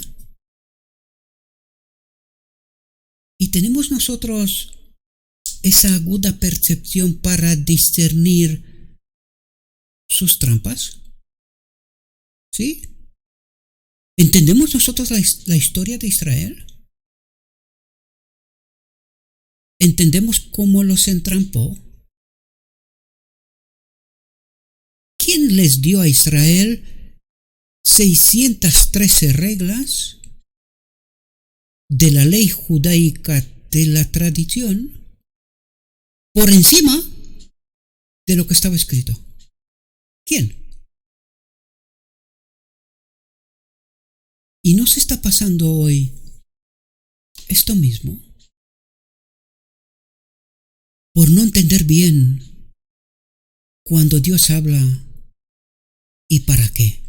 ¿Y tenemos nosotros esa aguda percepción para discernir sus trampas? ¿Sí? ¿Entendemos nosotros la historia de Israel? ¿Entendemos cómo los entrampó? ¿Quién les dio a Israel 613 reglas de la ley judaica de la tradición por encima de lo que estaba escrito? ¿Quién? ¿Y no se está pasando hoy esto mismo? Por no entender bien cuando Dios habla y para qué.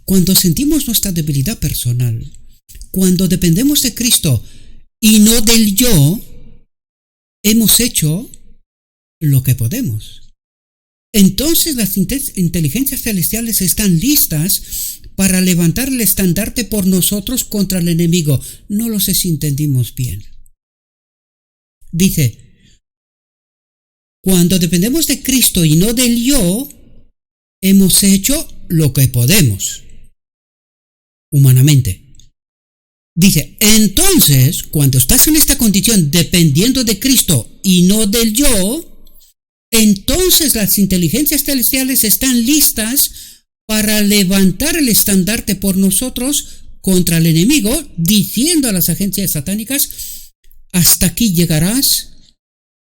Cuando sentimos nuestra debilidad personal, cuando dependemos de Cristo y no del yo, hemos hecho lo que podemos. Entonces las inteligencias celestiales están listas para levantar el estandarte por nosotros contra el enemigo. No lo sé si entendimos bien. Dice, Cuando dependemos de Cristo y no del yo, hemos hecho lo que podemos, humanamente. Dice, entonces, cuando estás en esta condición dependiendo de Cristo y no del yo, entonces las inteligencias celestiales están listas para levantar el estandarte por nosotros contra el enemigo, diciendo a las agencias satánicas, hasta aquí llegarás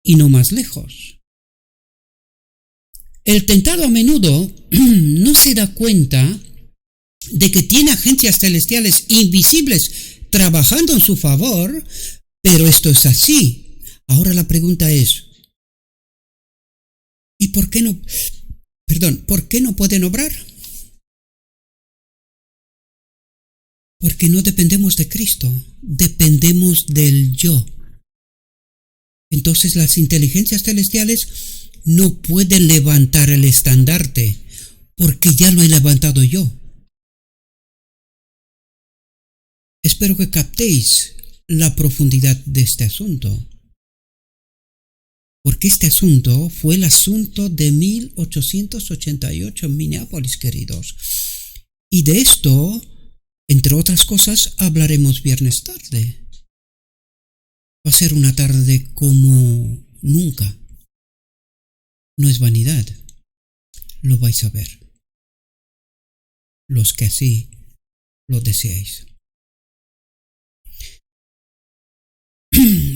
y no más lejos. El tentado a menudo no se da cuenta de que tiene agencias celestiales invisibles trabajando en su favor, pero esto es así. Ahora la pregunta es, ¿y por qué no pueden obrar? Porque no dependemos de Cristo, dependemos del yo. Entonces las inteligencias celestiales no pueden levantar el estandarte, porque ya lo he levantado yo. Espero que captéis la profundidad de este asunto, porque este asunto fue el asunto de 1888 en Minneapolis, queridos. Y de esto, entre otras cosas, hablaremos viernes tarde. Va a ser una tarde como nunca. No es vanidad. Lo vais a ver. Los que así lo deseáis.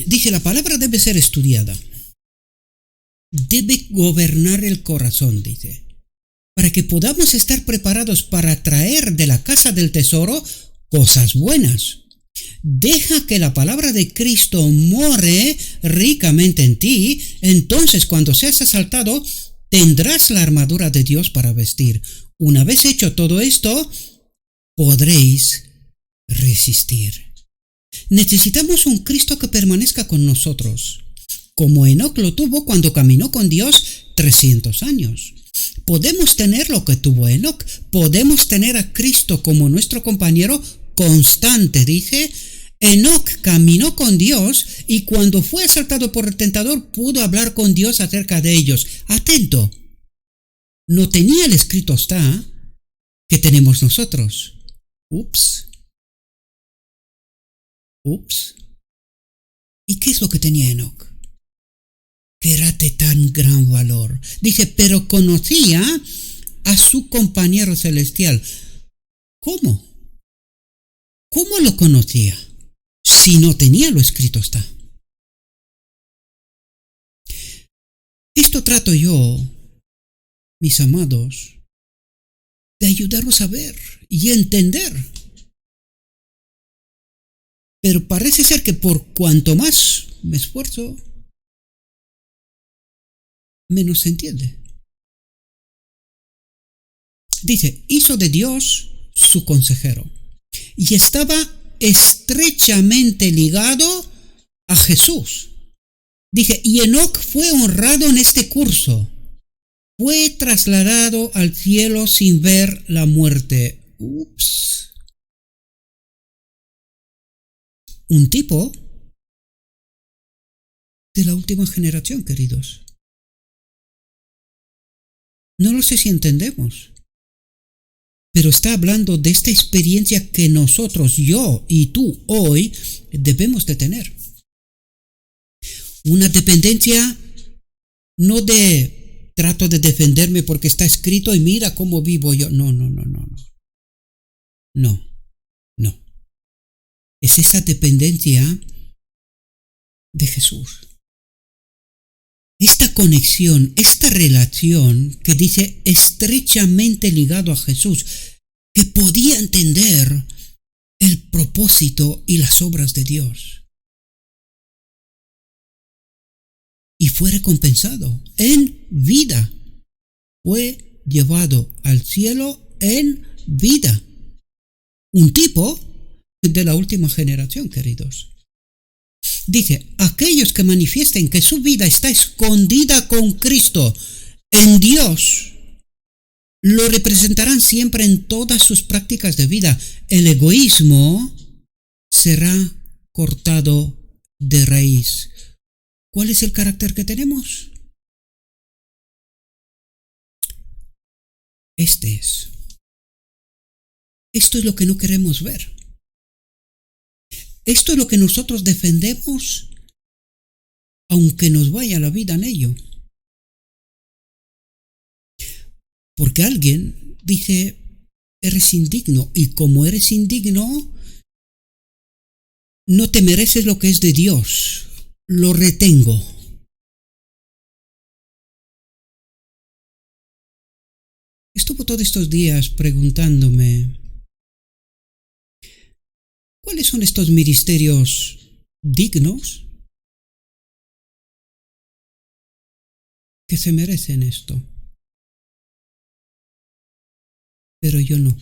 Dice, la palabra debe ser estudiada. Debe gobernar el corazón, dice, para que podamos estar preparados para traer de la casa del tesoro cosas buenas. Deja que la palabra de Cristo more ricamente en ti, entonces cuando seas asaltado, tendrás la armadura de Dios para vestir. Una vez hecho todo esto, podréis resistir. Necesitamos un Cristo que permanezca con nosotros, como Enoc lo tuvo cuando caminó con Dios 300 años. Podemos tener lo que tuvo Enoc, podemos tener a Cristo como nuestro compañero constante. Dice, Enoc caminó con Dios y cuando fue asaltado por el tentador pudo hablar con Dios acerca de ellos. Atento, no tenía el escrito está que tenemos nosotros. Ups. ¿Y qué es lo que tenía Enoc? Que era de tan gran valor. Dice, pero conocía a su compañero celestial. ¿Cómo? ¿Cómo lo conocía? Si no tenía lo escrito está. Esto trato yo, mis amados, de ayudaros a ver y entender. Pero parece ser que por cuanto más me esfuerzo, menos se entiende. Dice, hizo de Dios su consejero y estaba estrechamente ligado a Jesús. Dice, y Enoc fue honrado en este curso. Fue trasladado al cielo sin ver la muerte. Ups. Un tipo de la última generación, queridos. No lo sé si entendemos, pero está hablando de esta experiencia que nosotros, yo y tú, hoy debemos de tener. Una dependencia no de trato de defenderme porque está escrito y mira cómo vivo yo. No. Es esa dependencia de Jesús. Esta conexión, esta relación que dice estrechamente ligado a Jesús, que podía entender el propósito y las obras de Dios. Y fue recompensado en vida. Fue llevado al cielo en vida. Un tipo de la última generación, queridos. Dice, aquellos que manifiesten que su vida está escondida con Cristo en Dios, lo representarán siempre en todas sus prácticas de vida. El egoísmo será cortado de raíz. ¿Cuál es el carácter que tenemos? Este es. Esto es lo que no queremos ver. Esto es lo que nosotros defendemos, aunque nos vaya la vida en ello. Porque alguien dice, eres indigno, y como eres indigno, no te mereces lo que es de Dios. Lo retengo. Estuvo todos estos días preguntándome, ¿cuáles son estos ministerios dignos que se merecen esto? Pero yo no.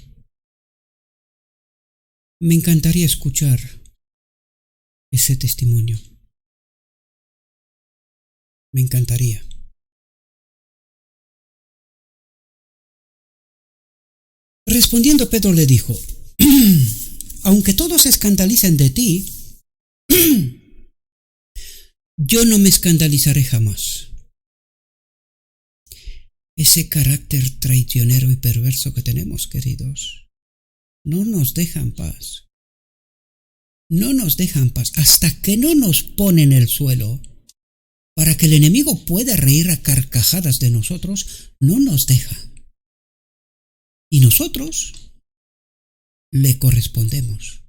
Me encantaría escuchar ese testimonio. Me encantaría. Respondiendo, Pedro le dijo, aunque todos se escandalicen de ti, yo no me escandalizaré jamás. Ese carácter traicionero y perverso que tenemos, queridos, no nos deja en paz. No nos deja en paz hasta que no nos pone en el suelo para que el enemigo pueda reír a carcajadas de nosotros, no nos deja. Y nosotros le correspondemos.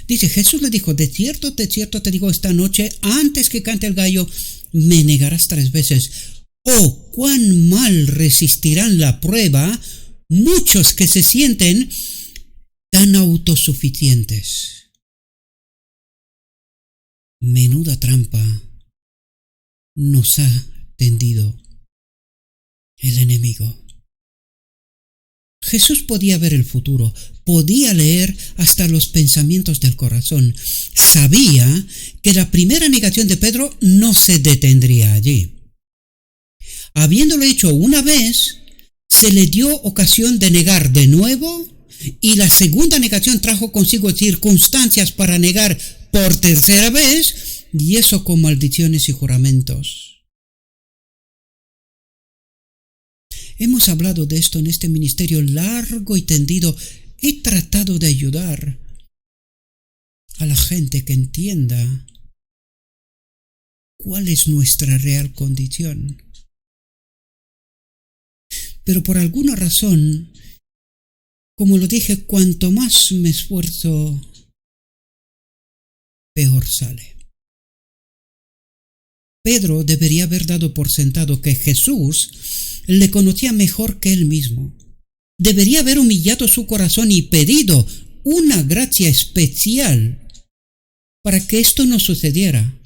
Dice, Jesús le dijo, de cierto te digo esta noche, antes que cante el gallo, me negarás 3 veces. Oh, cuán mal resistirán la prueba muchos que se sienten tan autosuficientes. Menuda trampa nos ha tendido el enemigo. Jesús podía ver el futuro, podía leer hasta los pensamientos del corazón. Sabía que la primera negación de Pedro no se detendría allí. Habiéndolo hecho una vez, se le dio ocasión de negar de nuevo, y la segunda negación trajo consigo circunstancias para negar por tercera vez, y eso con maldiciones y juramentos. Hemos hablado de esto en este ministerio largo y tendido. He tratado de ayudar a la gente que entienda cuál es nuestra real condición. Pero por alguna razón, como lo dije, cuanto más me esfuerzo, peor sale. Pedro debería haber dado por sentado que Jesús le conocía mejor que él mismo. Debería haber humillado su corazón y pedido una gracia especial para que esto no sucediera.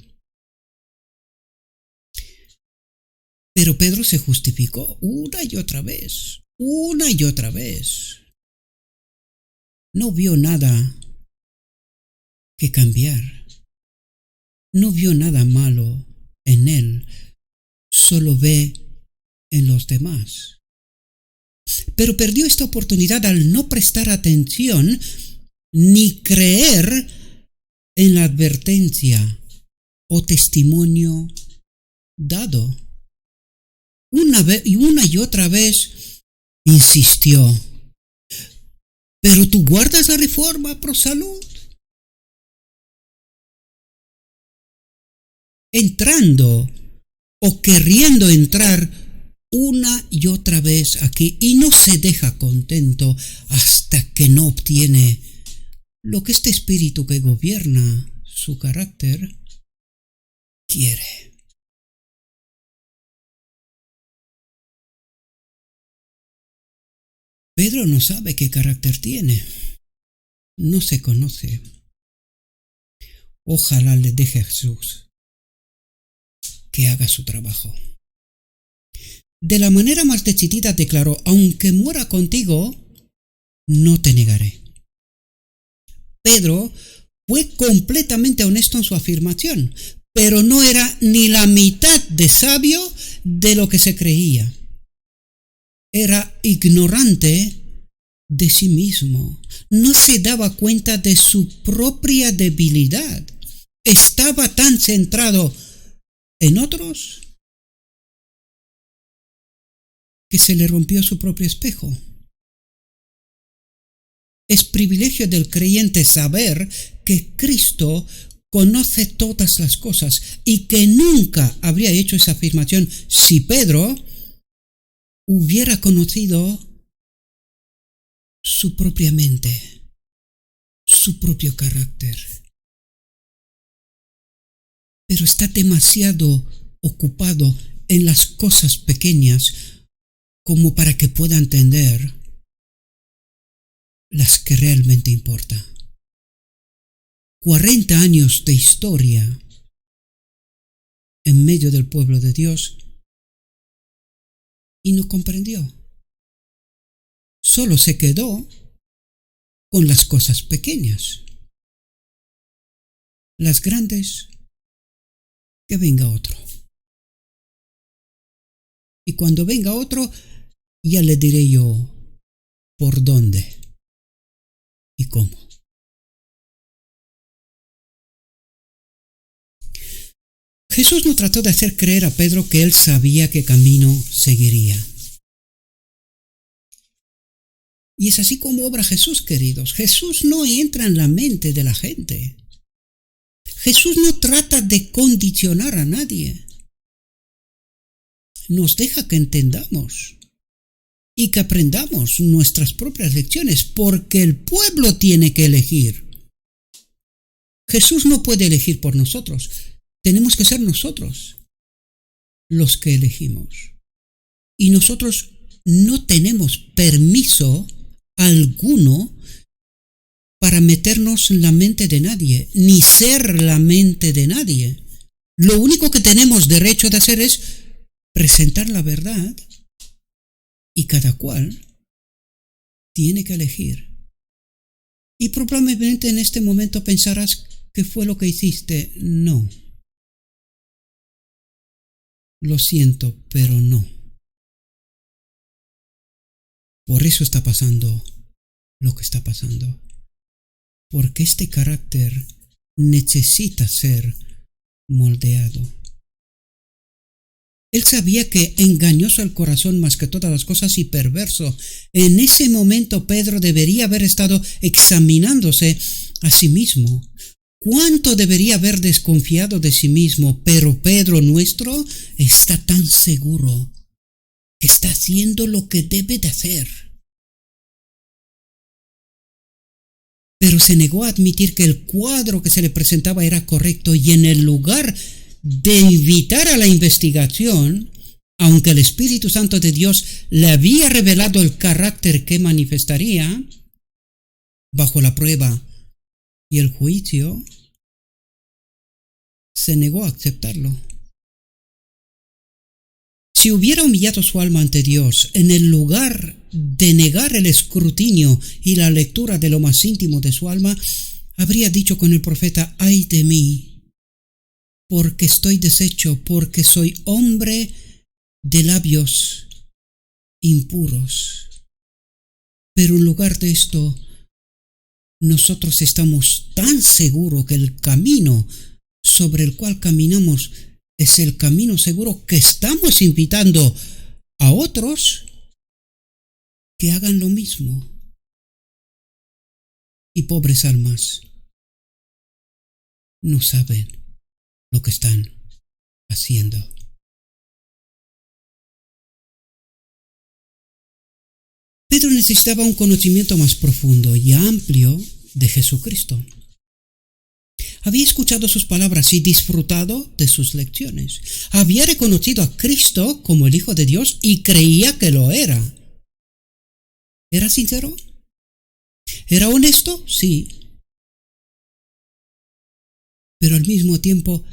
Pero Pedro se justificó una y otra vez. No vio nada que cambiar. No vio nada malo en él. Solo ve en los demás. Pero perdió esta oportunidad al no prestar atención ni creer en la advertencia o testimonio dado. Una y otra vez insistió. ¿Pero tú guardas la reforma pro salud? Entrando o queriendo entrar una y otra vez aquí, y no se deja contento hasta que no obtiene lo que este espíritu que gobierna su carácter quiere. Pedro no sabe qué carácter tiene, no se conoce. Ojalá le deje Jesús que haga su trabajo. De la manera más decidida declaró, aunque muera contigo, no te negaré. Pedro fue completamente honesto en su afirmación, pero no era ni la mitad de sabio de lo que se creía. Era ignorante de sí mismo. No se daba cuenta de su propia debilidad. Estaba tan centrado en otros que se le rompió su propio espejo. Es privilegio del creyente saber que Cristo conoce todas las cosas y que nunca habría hecho esa afirmación si Pedro hubiera conocido su propia mente, su propio carácter. Pero está demasiado ocupado en las cosas pequeñas como para que pueda entender las que realmente importan. 40 años de historia en medio del pueblo de Dios y no comprendió. Solo se quedó con las cosas pequeñas. Las grandes, que venga otro. Y cuando venga otro, ya le diré yo por dónde y cómo. Jesús no trató de hacer creer a Pedro que él sabía qué camino seguiría. Y es así como obra Jesús, queridos. Jesús no entra en la mente de la gente. Jesús no trata de condicionar a nadie. Nos deja que entendamos y que aprendamos nuestras propias lecciones, porque el pueblo tiene que elegir. Jesús no puede elegir por nosotros. Tenemos que ser nosotros los que elegimos. Y nosotros no tenemos permiso alguno para meternos en la mente de nadie, ni ser la mente de nadie. Lo único que tenemos derecho de hacer es presentar la verdad y cada cual tiene que elegir. Y probablemente en este momento pensarás que fue lo que hiciste. No. Lo siento, pero no. Por eso está pasando lo que está pasando. Porque este carácter necesita ser moldeado. Él sabía que engañoso el corazón más que todas las cosas y perverso. En ese momento Pedro debería haber estado examinándose a sí mismo. ¿Cuánto debería haber desconfiado de sí mismo? Pero Pedro nuestro está tan seguro que está haciendo lo que debe de hacer. Pero se negó a admitir que el cuadro que se le presentaba era correcto y en el lugar de invitar a la investigación, aunque el Espíritu Santo de Dios le había revelado el carácter que manifestaría bajo la prueba y el juicio, se negó a aceptarlo. Si hubiera humillado su alma ante Dios en el lugar de negar el escrutinio y la lectura de lo más íntimo de su alma, habría dicho con el profeta: ¡ay de mí! Porque estoy deshecho, porque soy hombre de labios impuros. Pero en lugar de esto, nosotros estamos tan seguros que el camino sobre el cual caminamos es el camino seguro, que estamos invitando a otros que hagan lo mismo. Y pobres almas, no saben lo que están haciendo. Pedro necesitaba un conocimiento más profundo y amplio de Jesucristo. Había escuchado sus palabras y disfrutado de sus lecciones. Había reconocido a Cristo como el Hijo de Dios y creía que lo era. ¿Era sincero? ¿Era honesto? Sí. Pero al mismo tiempo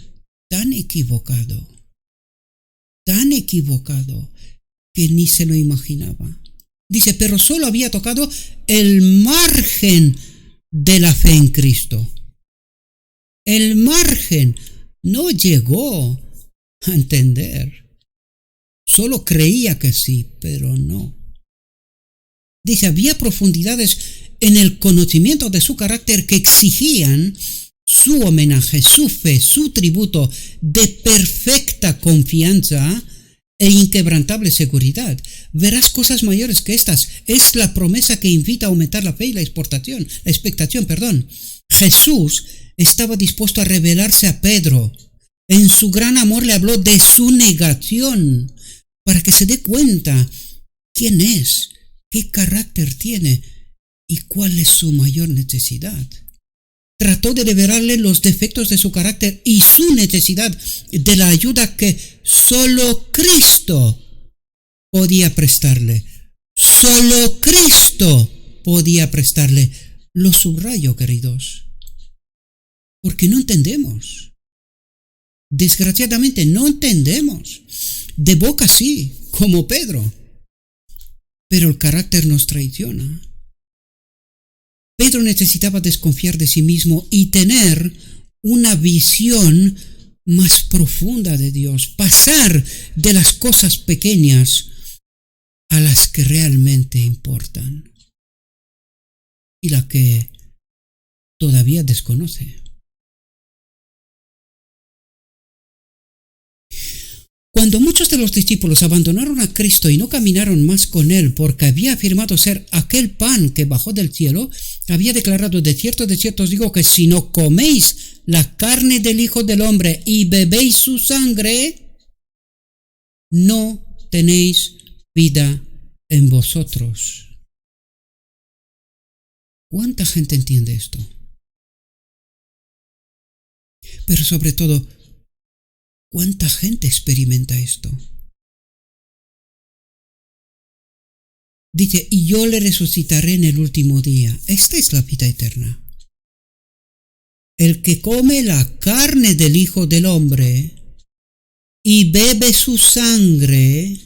tan equivocado que ni se lo imaginaba. Dice, pero solo había tocado el margen de la fe en Cristo. El margen. No llegó a entender. Solo creía que sí, pero no. Dice, había profundidades en el conocimiento de su carácter que exigían su homenaje, su fe, su tributo de perfecta confianza e inquebrantable seguridad. Verás cosas mayores que estas. Es la promesa que invita a aumentar la fe y la expectación. Jesús estaba dispuesto a revelarse a Pedro. En su gran amor le habló de su negación, para que se dé cuenta quién es, qué carácter tiene y cuál es su mayor necesidad. Trató de revelarle los defectos de su carácter y su necesidad de la ayuda que solo Cristo podía prestarle. Solo Cristo podía prestarle. Lo subrayo, queridos, porque no entendemos. Desgraciadamente no entendemos. De boca sí, como Pedro, pero el carácter nos traiciona. Pedro necesitaba desconfiar de sí mismo y tener una visión más profunda de Dios, pasar de las cosas pequeñas a las que realmente importan y la que todavía desconoce. Cuando muchos de los discípulos abandonaron a Cristo y no caminaron más con Él porque había afirmado ser aquel pan que bajó del cielo, había declarado: de cierto os digo que si no coméis la carne del Hijo del Hombre y bebéis su sangre, no tenéis vida en vosotros. ¿Cuánta gente entiende esto? Pero sobre todo, ¿cuánta gente experimenta esto? Dice: y yo le resucitaré en el último día. Esta es la vida eterna. El que come la carne del Hijo del Hombre y bebe su sangre,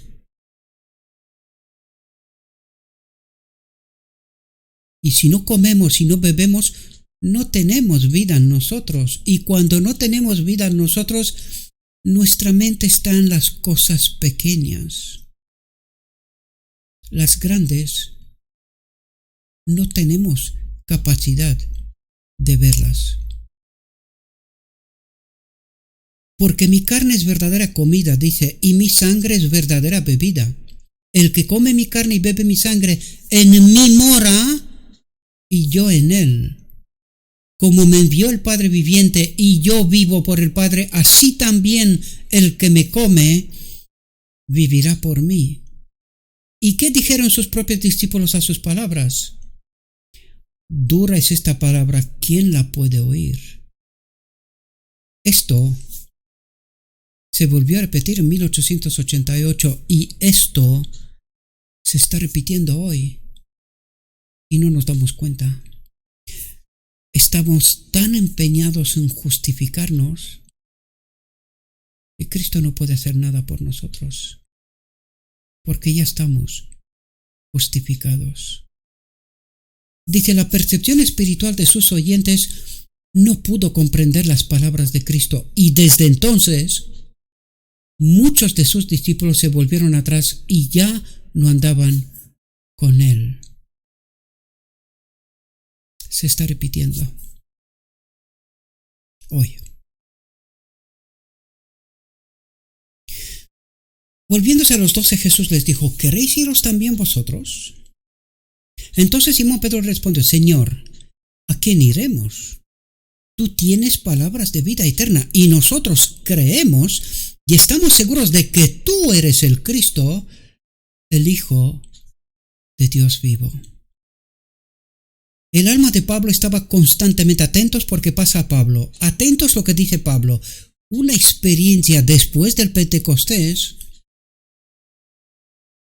y si no comemos y no bebemos, no tenemos vida en nosotros. Y cuando no tenemos vida en nosotros, nuestra mente está en las cosas pequeñas. Las grandes no tenemos capacidad de verlas. Porque mi carne es verdadera comida, dice, y mi sangre es verdadera bebida. El que come mi carne y bebe mi sangre, en mí mora y yo en él. Como me envió el Padre viviente y yo vivo por el Padre, así también el que me come vivirá por mí. ¿Y qué dijeron sus propios discípulos a sus palabras? Dura es esta palabra, ¿quién la puede oír? Esto se volvió a repetir en 1888 y esto se está repitiendo hoy y no nos damos cuenta. Estamos tan empeñados en justificarnos que Cristo no puede hacer nada por nosotros, porque ya estamos justificados. Dice: la percepción espiritual de sus oyentes no pudo comprender las palabras de Cristo, y desde entonces muchos de sus discípulos se volvieron atrás y ya no andaban con Él. Se está repitiendo hoy. Volviéndose a los 12, Jesús les dijo: ¿queréis iros también vosotros? Entonces Simón Pedro respondió: Señor, ¿a quién iremos? Tú tienes palabras de vida eterna y nosotros creemos y estamos seguros de que tú eres el Cristo, el Hijo de Dios vivo. El alma de Pablo estaba constantemente atentos porque pasa a Pablo. Atentos lo que dice Pablo. Una experiencia después del Pentecostés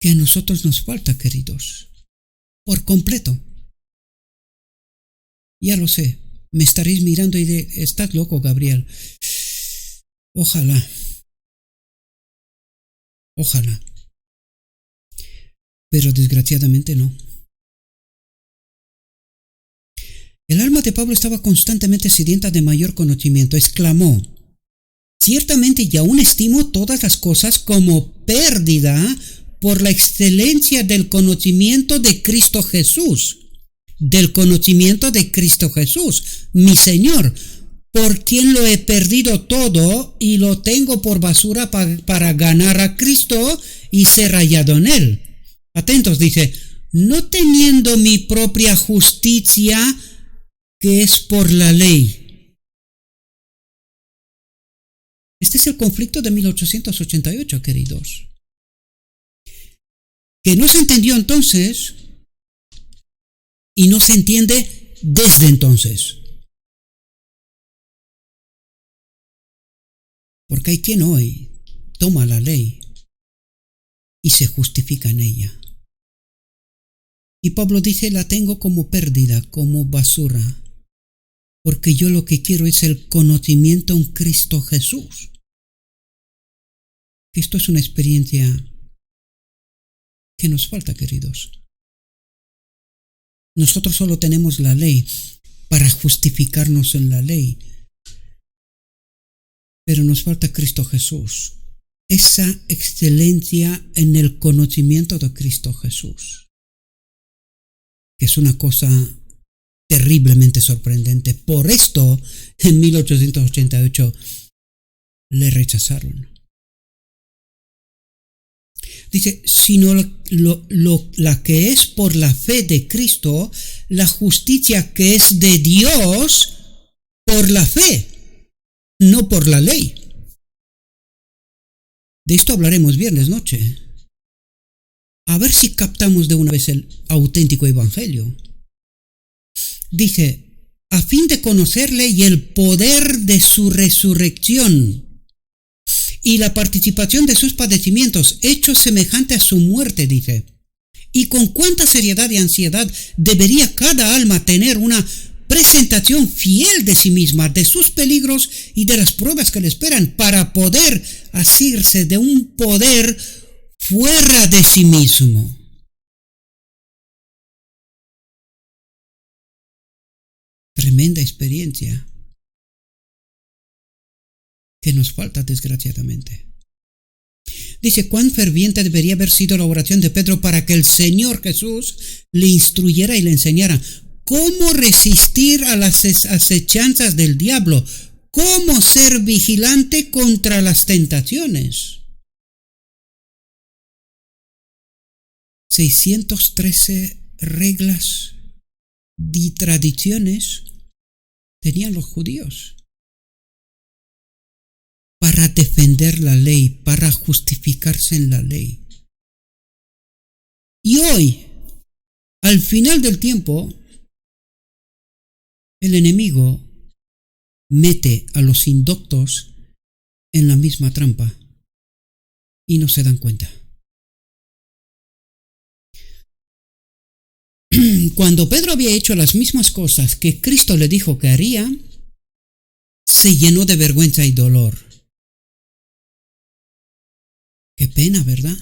que a nosotros nos falta, queridos. Por completo. Ya lo sé. Me estaréis mirando y de: estás loco, Gabriel. Ojalá. Ojalá. Pero desgraciadamente no. El alma de Pablo estaba constantemente sedienta de mayor conocimiento. Exclamó: ciertamente y aún estimo todas las cosas como pérdida por la excelencia del conocimiento de Cristo Jesús. Del conocimiento de Cristo Jesús, mi Señor, por quien lo he perdido todo y lo tengo por basura para ganar a Cristo y ser hallado en él. Atentos, dice, no teniendo mi propia justicia que es por la ley. Este es el conflicto de 1888, queridos. Que no se entendió entonces y no se entiende desde entonces. Porque hay quien hoy toma la ley y se justifica en ella. Y Pablo dice, la tengo como pérdida, como basura, porque yo lo que quiero es el conocimiento en Cristo Jesús. Esto es una experiencia que nos falta, queridos. Nosotros solo tenemos la ley para justificarnos en la ley, pero nos falta Cristo Jesús. Esa excelencia en el conocimiento de Cristo Jesús, que es una cosa terriblemente sorprendente. Por esto, en 1888 le rechazaron. Dice, sino la que es por la fe de Cristo, la justicia que es de Dios por la fe, no por la ley. De esto hablaremos viernes noche. A ver si captamos de una vez el auténtico evangelio. Dice, a fin de conocerle y el poder de su resurrección y la participación de sus padecimientos, hechos semejante a su muerte, dice. Y con cuánta seriedad y ansiedad debería cada alma tener una presentación fiel de sí misma, de sus peligros y de las pruebas que le esperan, para poder asirse de un poder fuera de sí mismo. Tremenda experiencia que nos falta desgraciadamente. Dice, cuán ferviente debería haber sido la oración de Pedro para que el Señor Jesús le instruyera y le enseñara cómo resistir a las acechanzas del diablo, cómo ser vigilante contra las tentaciones. 613 reglas y tradiciones tenían los judíos para defender la ley, para justificarse en la ley. Y hoy, al final del tiempo, el enemigo mete a los indoctos en la misma trampa y no se dan cuenta. Cuando Pedro había hecho las mismas cosas que Cristo le dijo que haría, se llenó de vergüenza y dolor. Qué pena, ¿verdad?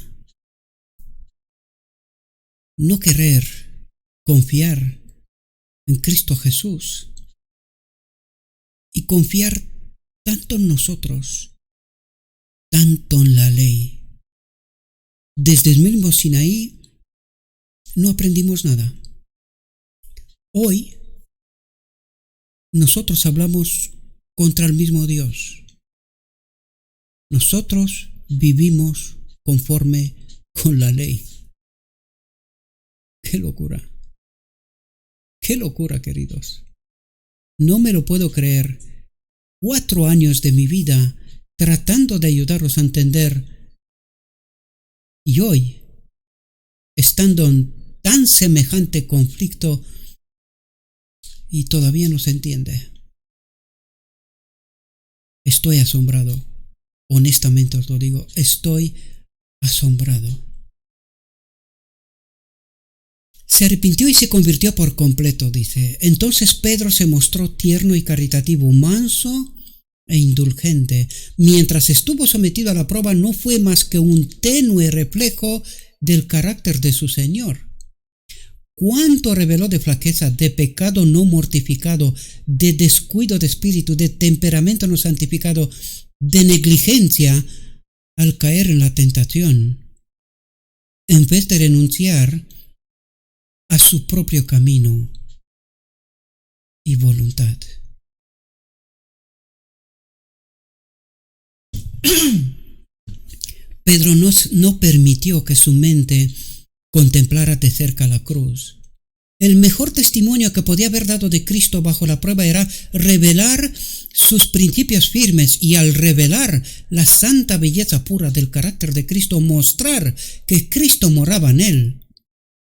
No querer confiar en Cristo Jesús y confiar tanto en nosotros, tanto en la ley. Desde el mismo Sinaí no aprendimos nada. Hoy nosotros hablamos contra el mismo Dios. Nosotros vivimos conforme con la ley. ¡Qué locura! ¡Qué locura, queridos! No me lo puedo creer. 4 años de mi vida tratando de ayudarlos a entender, y hoy, estando en tan semejante conflicto, y todavía no se entiende. Estoy asombrado. Honestamente os lo digo, estoy asombrado. Se arrepintió y se convirtió por completo, dice. Entonces Pedro se mostró tierno y caritativo, manso e indulgente. Mientras estuvo sometido a la prueba, no fue más que un tenue reflejo del carácter de su Señor. Cuánto reveló de flaqueza, de pecado no mortificado, de descuido de espíritu, de temperamento no santificado, de negligencia al caer en la tentación, en vez de renunciar a su propio camino y voluntad. Pedro no permitió que su mente contemplara de cerca la cruz. El mejor testimonio que podía haber dado de Cristo bajo la prueba era revelar sus principios firmes, y al revelar la santa belleza pura del carácter de Cristo, mostrar que Cristo moraba en él.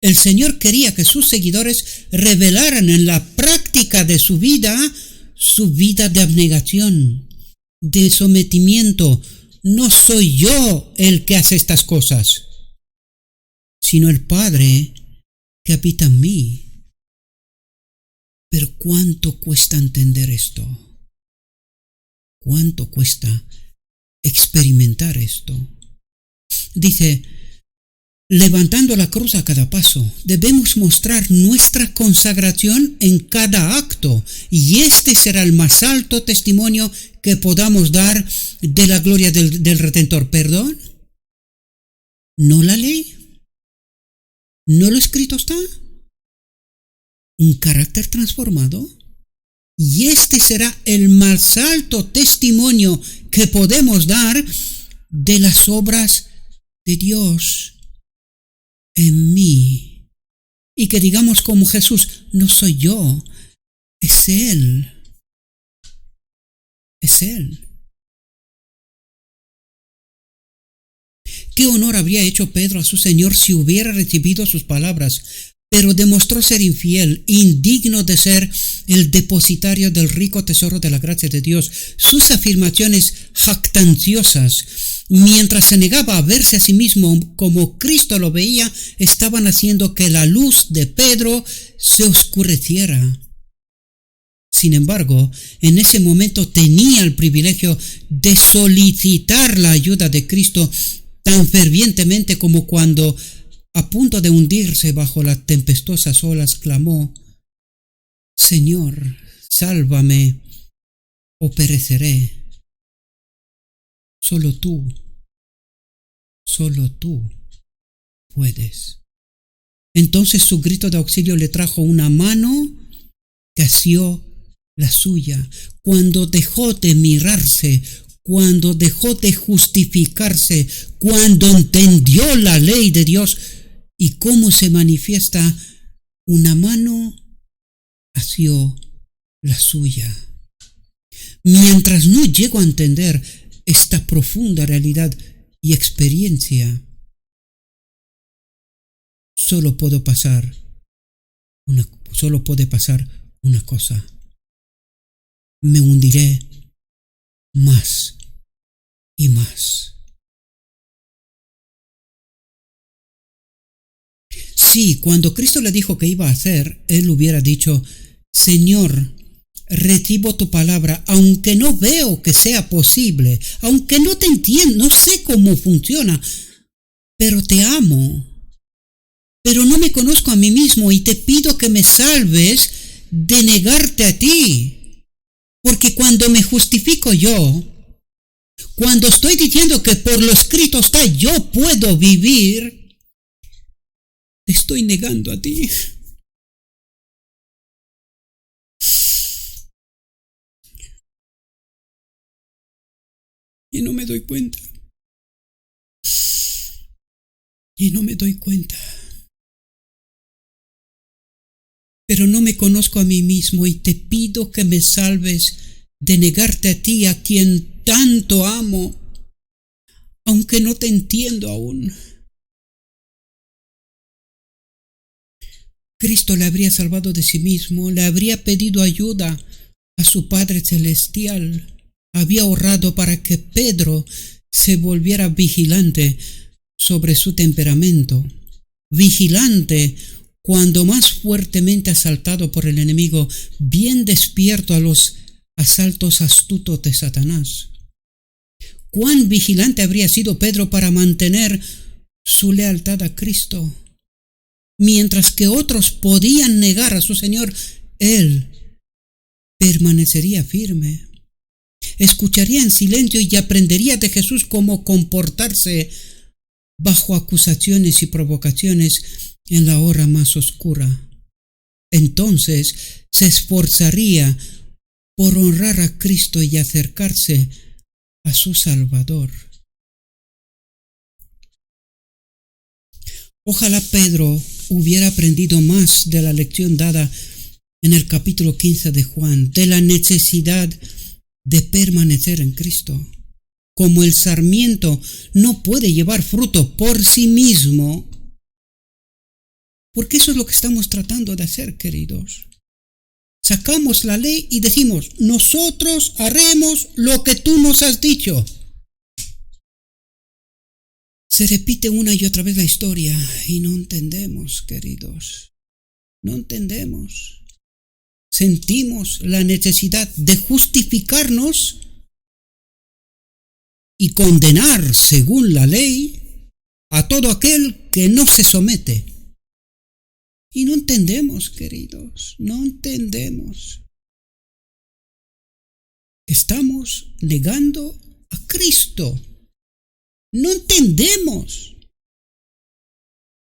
El Señor quería que sus seguidores revelaran en la práctica de su vida de abnegación, de sometimiento. No soy yo el que hace estas cosas, sino el Padre que habita en mí. Pero ¿cuánto cuesta entender esto? ¿Cuánto cuesta experimentar esto? Dice, levantando la cruz a cada paso, debemos mostrar nuestra consagración en cada acto, y este será el más alto testimonio que podamos dar de la gloria del Redentor. ¿Perdón? ¿No la ley? ¿No lo escrito está? ¿Un carácter transformado? Y este será el más alto testimonio que podemos dar de las obras de Dios en mí. Y que digamos como Jesús, no soy yo, es Él. Es Él. ¿Qué honor habría hecho Pedro a su Señor si hubiera recibido sus palabras? Pero demostró ser infiel, indigno de ser el depositario del rico tesoro de la gracia de Dios. Sus afirmaciones jactanciosas, mientras se negaba a verse a sí mismo como Cristo lo veía, estaban haciendo que la luz de Pedro se oscureciera. Sin embargo, en ese momento tenía el privilegio de solicitar la ayuda de Cristo tan fervientemente como cuando, a punto de hundirse bajo las tempestuosas olas, clamó: Señor, sálvame o pereceré. Solo tú puedes. Entonces su grito de auxilio le trajo una mano que asió la suya. Cuando dejó de mirarse, cuando dejó de justificarse, cuando entendió la ley de Dios y cómo se manifiesta, una mano asió la suya. Mientras no llego a entender esta profunda realidad y experiencia, solo puede pasar una cosa: me hundiré más y más. Sí, cuando Cristo le dijo que iba a hacer, él hubiera dicho: Señor, recibo tu palabra, aunque no veo que sea posible, aunque no te entiendo, no sé cómo funciona, pero te amo. Pero no me conozco a mí mismo y te pido que me salves de negarte a ti. Porque cuando me justifico yo, cuando estoy diciendo que por lo escrito está yo puedo vivir, te estoy negando a ti. Y no me doy cuenta. Pero no me conozco a mí mismo y te pido que me salves de negarte a ti, a quien tanto amo, aunque no te entiendo aún. Cristo le habría salvado de sí mismo, le habría pedido ayuda a su Padre Celestial, había orado para que Pedro se volviera vigilante sobre su temperamento, vigilante cuando más fuertemente asaltado por el enemigo, bien despierto a los asaltos astutos de Satanás. ¿Cuán vigilante habría sido Pedro para mantener su lealtad a Cristo? Mientras que otros podían negar a su Señor, él permanecería firme. Escucharía en silencio y aprendería de Jesús cómo comportarse bajo acusaciones y provocaciones en la hora más oscura. Entonces se esforzaría por honrar a Cristo y acercarse a su Salvador. Ojalá Pedro hubiera aprendido más de la lección dada en el capítulo 15 de Juan, de la necesidad de permanecer en Cristo. Como el sarmiento no puede llevar fruto por sí mismo, porque eso es lo que estamos tratando de hacer, queridos. Sacamos la ley y decimos, nosotros haremos lo que tú nos has dicho. Se repite una y otra vez la historia y no entendemos, queridos. No entendemos. Sentimos la necesidad de justificarnos y condenar, según la ley, a todo aquel que no se somete. Y no entendemos, queridos, no entendemos. Estamos negando a Cristo. No entendemos.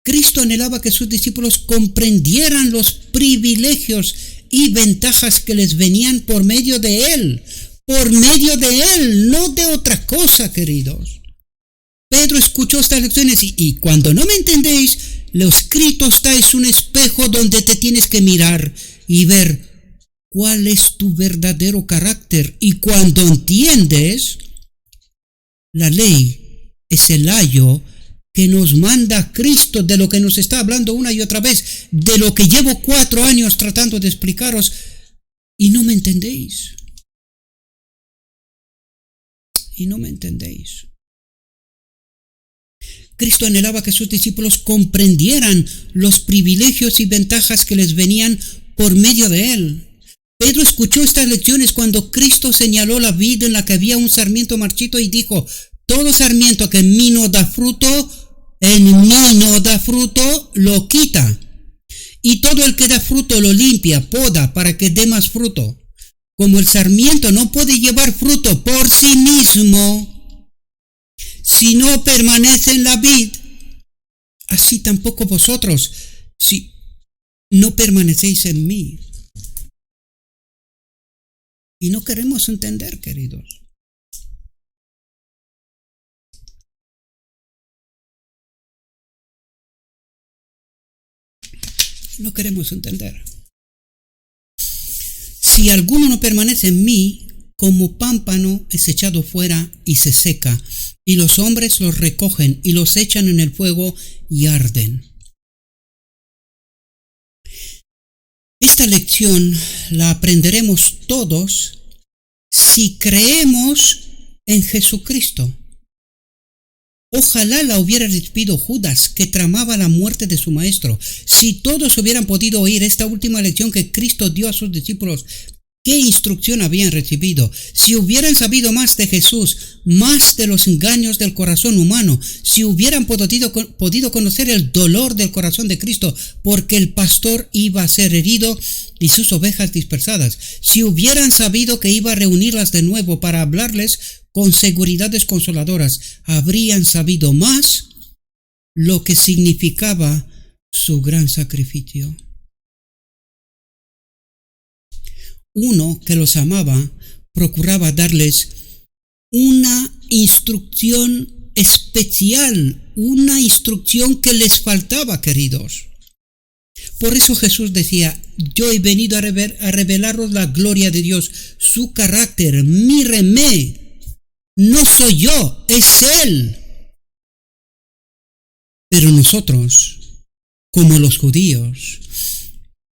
Cristo anhelaba que sus discípulos comprendieran los privilegios y ventajas que les venían por medio de Él. Por medio de Él, no de otra cosa, queridos. Pedro escuchó estas lecciones y cuando no me entendéis, lo escrito está es un espejo donde te tienes que mirar y ver cuál es tu verdadero carácter. Y cuando entiendes, la ley es el ayo que nos manda Cristo, de lo que nos está hablando una y otra vez, de lo que llevo 4 años tratando de explicaros y no me entendéis. Y no me entendéis. Cristo anhelaba que sus discípulos comprendieran los privilegios y ventajas que les venían por medio de Él. Pedro escuchó estas lecciones cuando Cristo señaló la vid en la que había un sarmiento marchito y dijo, todo sarmiento que en mí no da fruto, lo quita. Y todo el que da fruto lo limpia, poda, para que dé más fruto. Como el sarmiento no puede llevar fruto por sí mismo, si no permanece en la vid, así tampoco vosotros, si no permanecéis en mí. Y no queremos entender, queridos. No queremos entender. Si alguno no permanece en mí, como pámpano es echado fuera y se seca, y los hombres los recogen y los echan en el fuego y arden. Esta lección la aprenderemos todos si creemos en Jesucristo. Ojalá la hubiera recibido Judas, que tramaba la muerte de su maestro. Si todos hubieran podido oír esta última lección que Cristo dio a sus discípulos, ¿qué instrucción habían recibido? Si hubieran sabido más de Jesús, más de los engaños del corazón humano, si hubieran podido conocer el dolor del corazón de Cristo, porque el pastor iba a ser herido y sus ovejas dispersadas, si hubieran sabido que iba a reunirlas de nuevo para hablarles con seguridades consoladoras, habrían sabido más lo que significaba su gran sacrificio. Uno que los amaba procuraba darles una instrucción especial, una instrucción que les faltaba, queridos. Por eso Jesús decía, yo he venido a revelaros la gloria de Dios, su carácter, mírenme, no soy yo, es Él. Pero nosotros, como los judíos,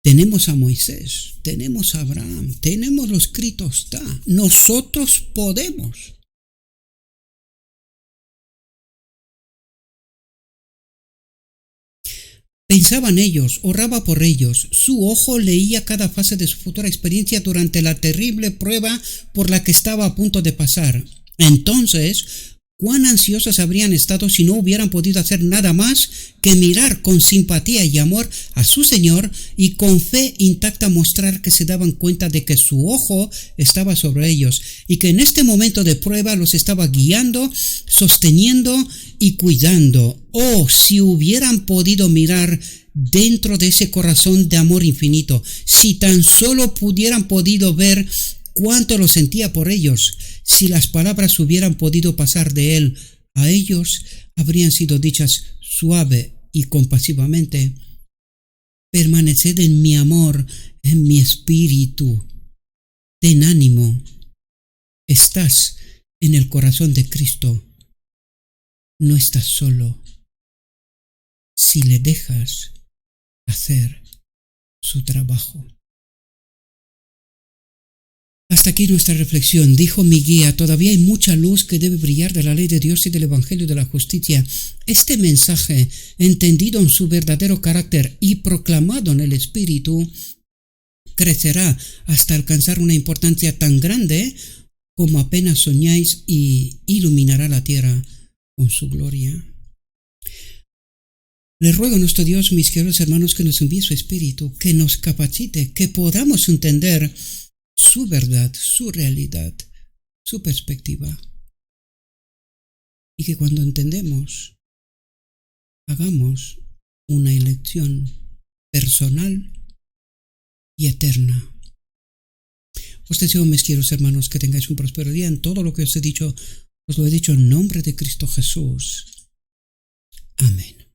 tenemos a Moisés, tenemos a Abraham, tenemos lo escrito está. Nosotros podemos. Pensaban ellos, oraba por ellos, su ojo leía cada fase de su futura experiencia durante la terrible prueba por la que estaba a punto de pasar. Entonces, ¿cuán ansiosos habrían estado si no hubieran podido hacer nada más que mirar con simpatía y amor a su Señor y con fe intacta mostrar que se daban cuenta de que su ojo estaba sobre ellos y que en este momento de prueba los estaba guiando, sosteniendo y cuidando? Oh, si hubieran podido mirar dentro de ese corazón de amor infinito, si tan solo hubieran podido ver cuánto lo sentía por ellos, si las palabras hubieran podido pasar de él a ellos, habrían sido dichas suave y compasivamente: permaneced en mi amor, en mi espíritu. Ten ánimo. Estás en el corazón de Cristo. No estás solo si le dejas hacer su trabajo. Hasta aquí nuestra reflexión. Dijo mi guía: todavía hay mucha luz que debe brillar de la ley de Dios y del Evangelio de la justicia. Este mensaje, entendido en su verdadero carácter y proclamado en el Espíritu, crecerá hasta alcanzar una importancia tan grande como apenas soñáis y iluminará la tierra con su gloria. Le ruego a nuestro Dios, mis queridos hermanos, que nos envíe su Espíritu, que nos capacite, que podamos entender su verdad, su realidad, su perspectiva. Y que cuando entendemos, hagamos una elección personal y eterna. Os deseo, mis queridos hermanos, que tengáis un próspero día. En todo lo que os he dicho, os lo he dicho en nombre de Cristo Jesús. Amén.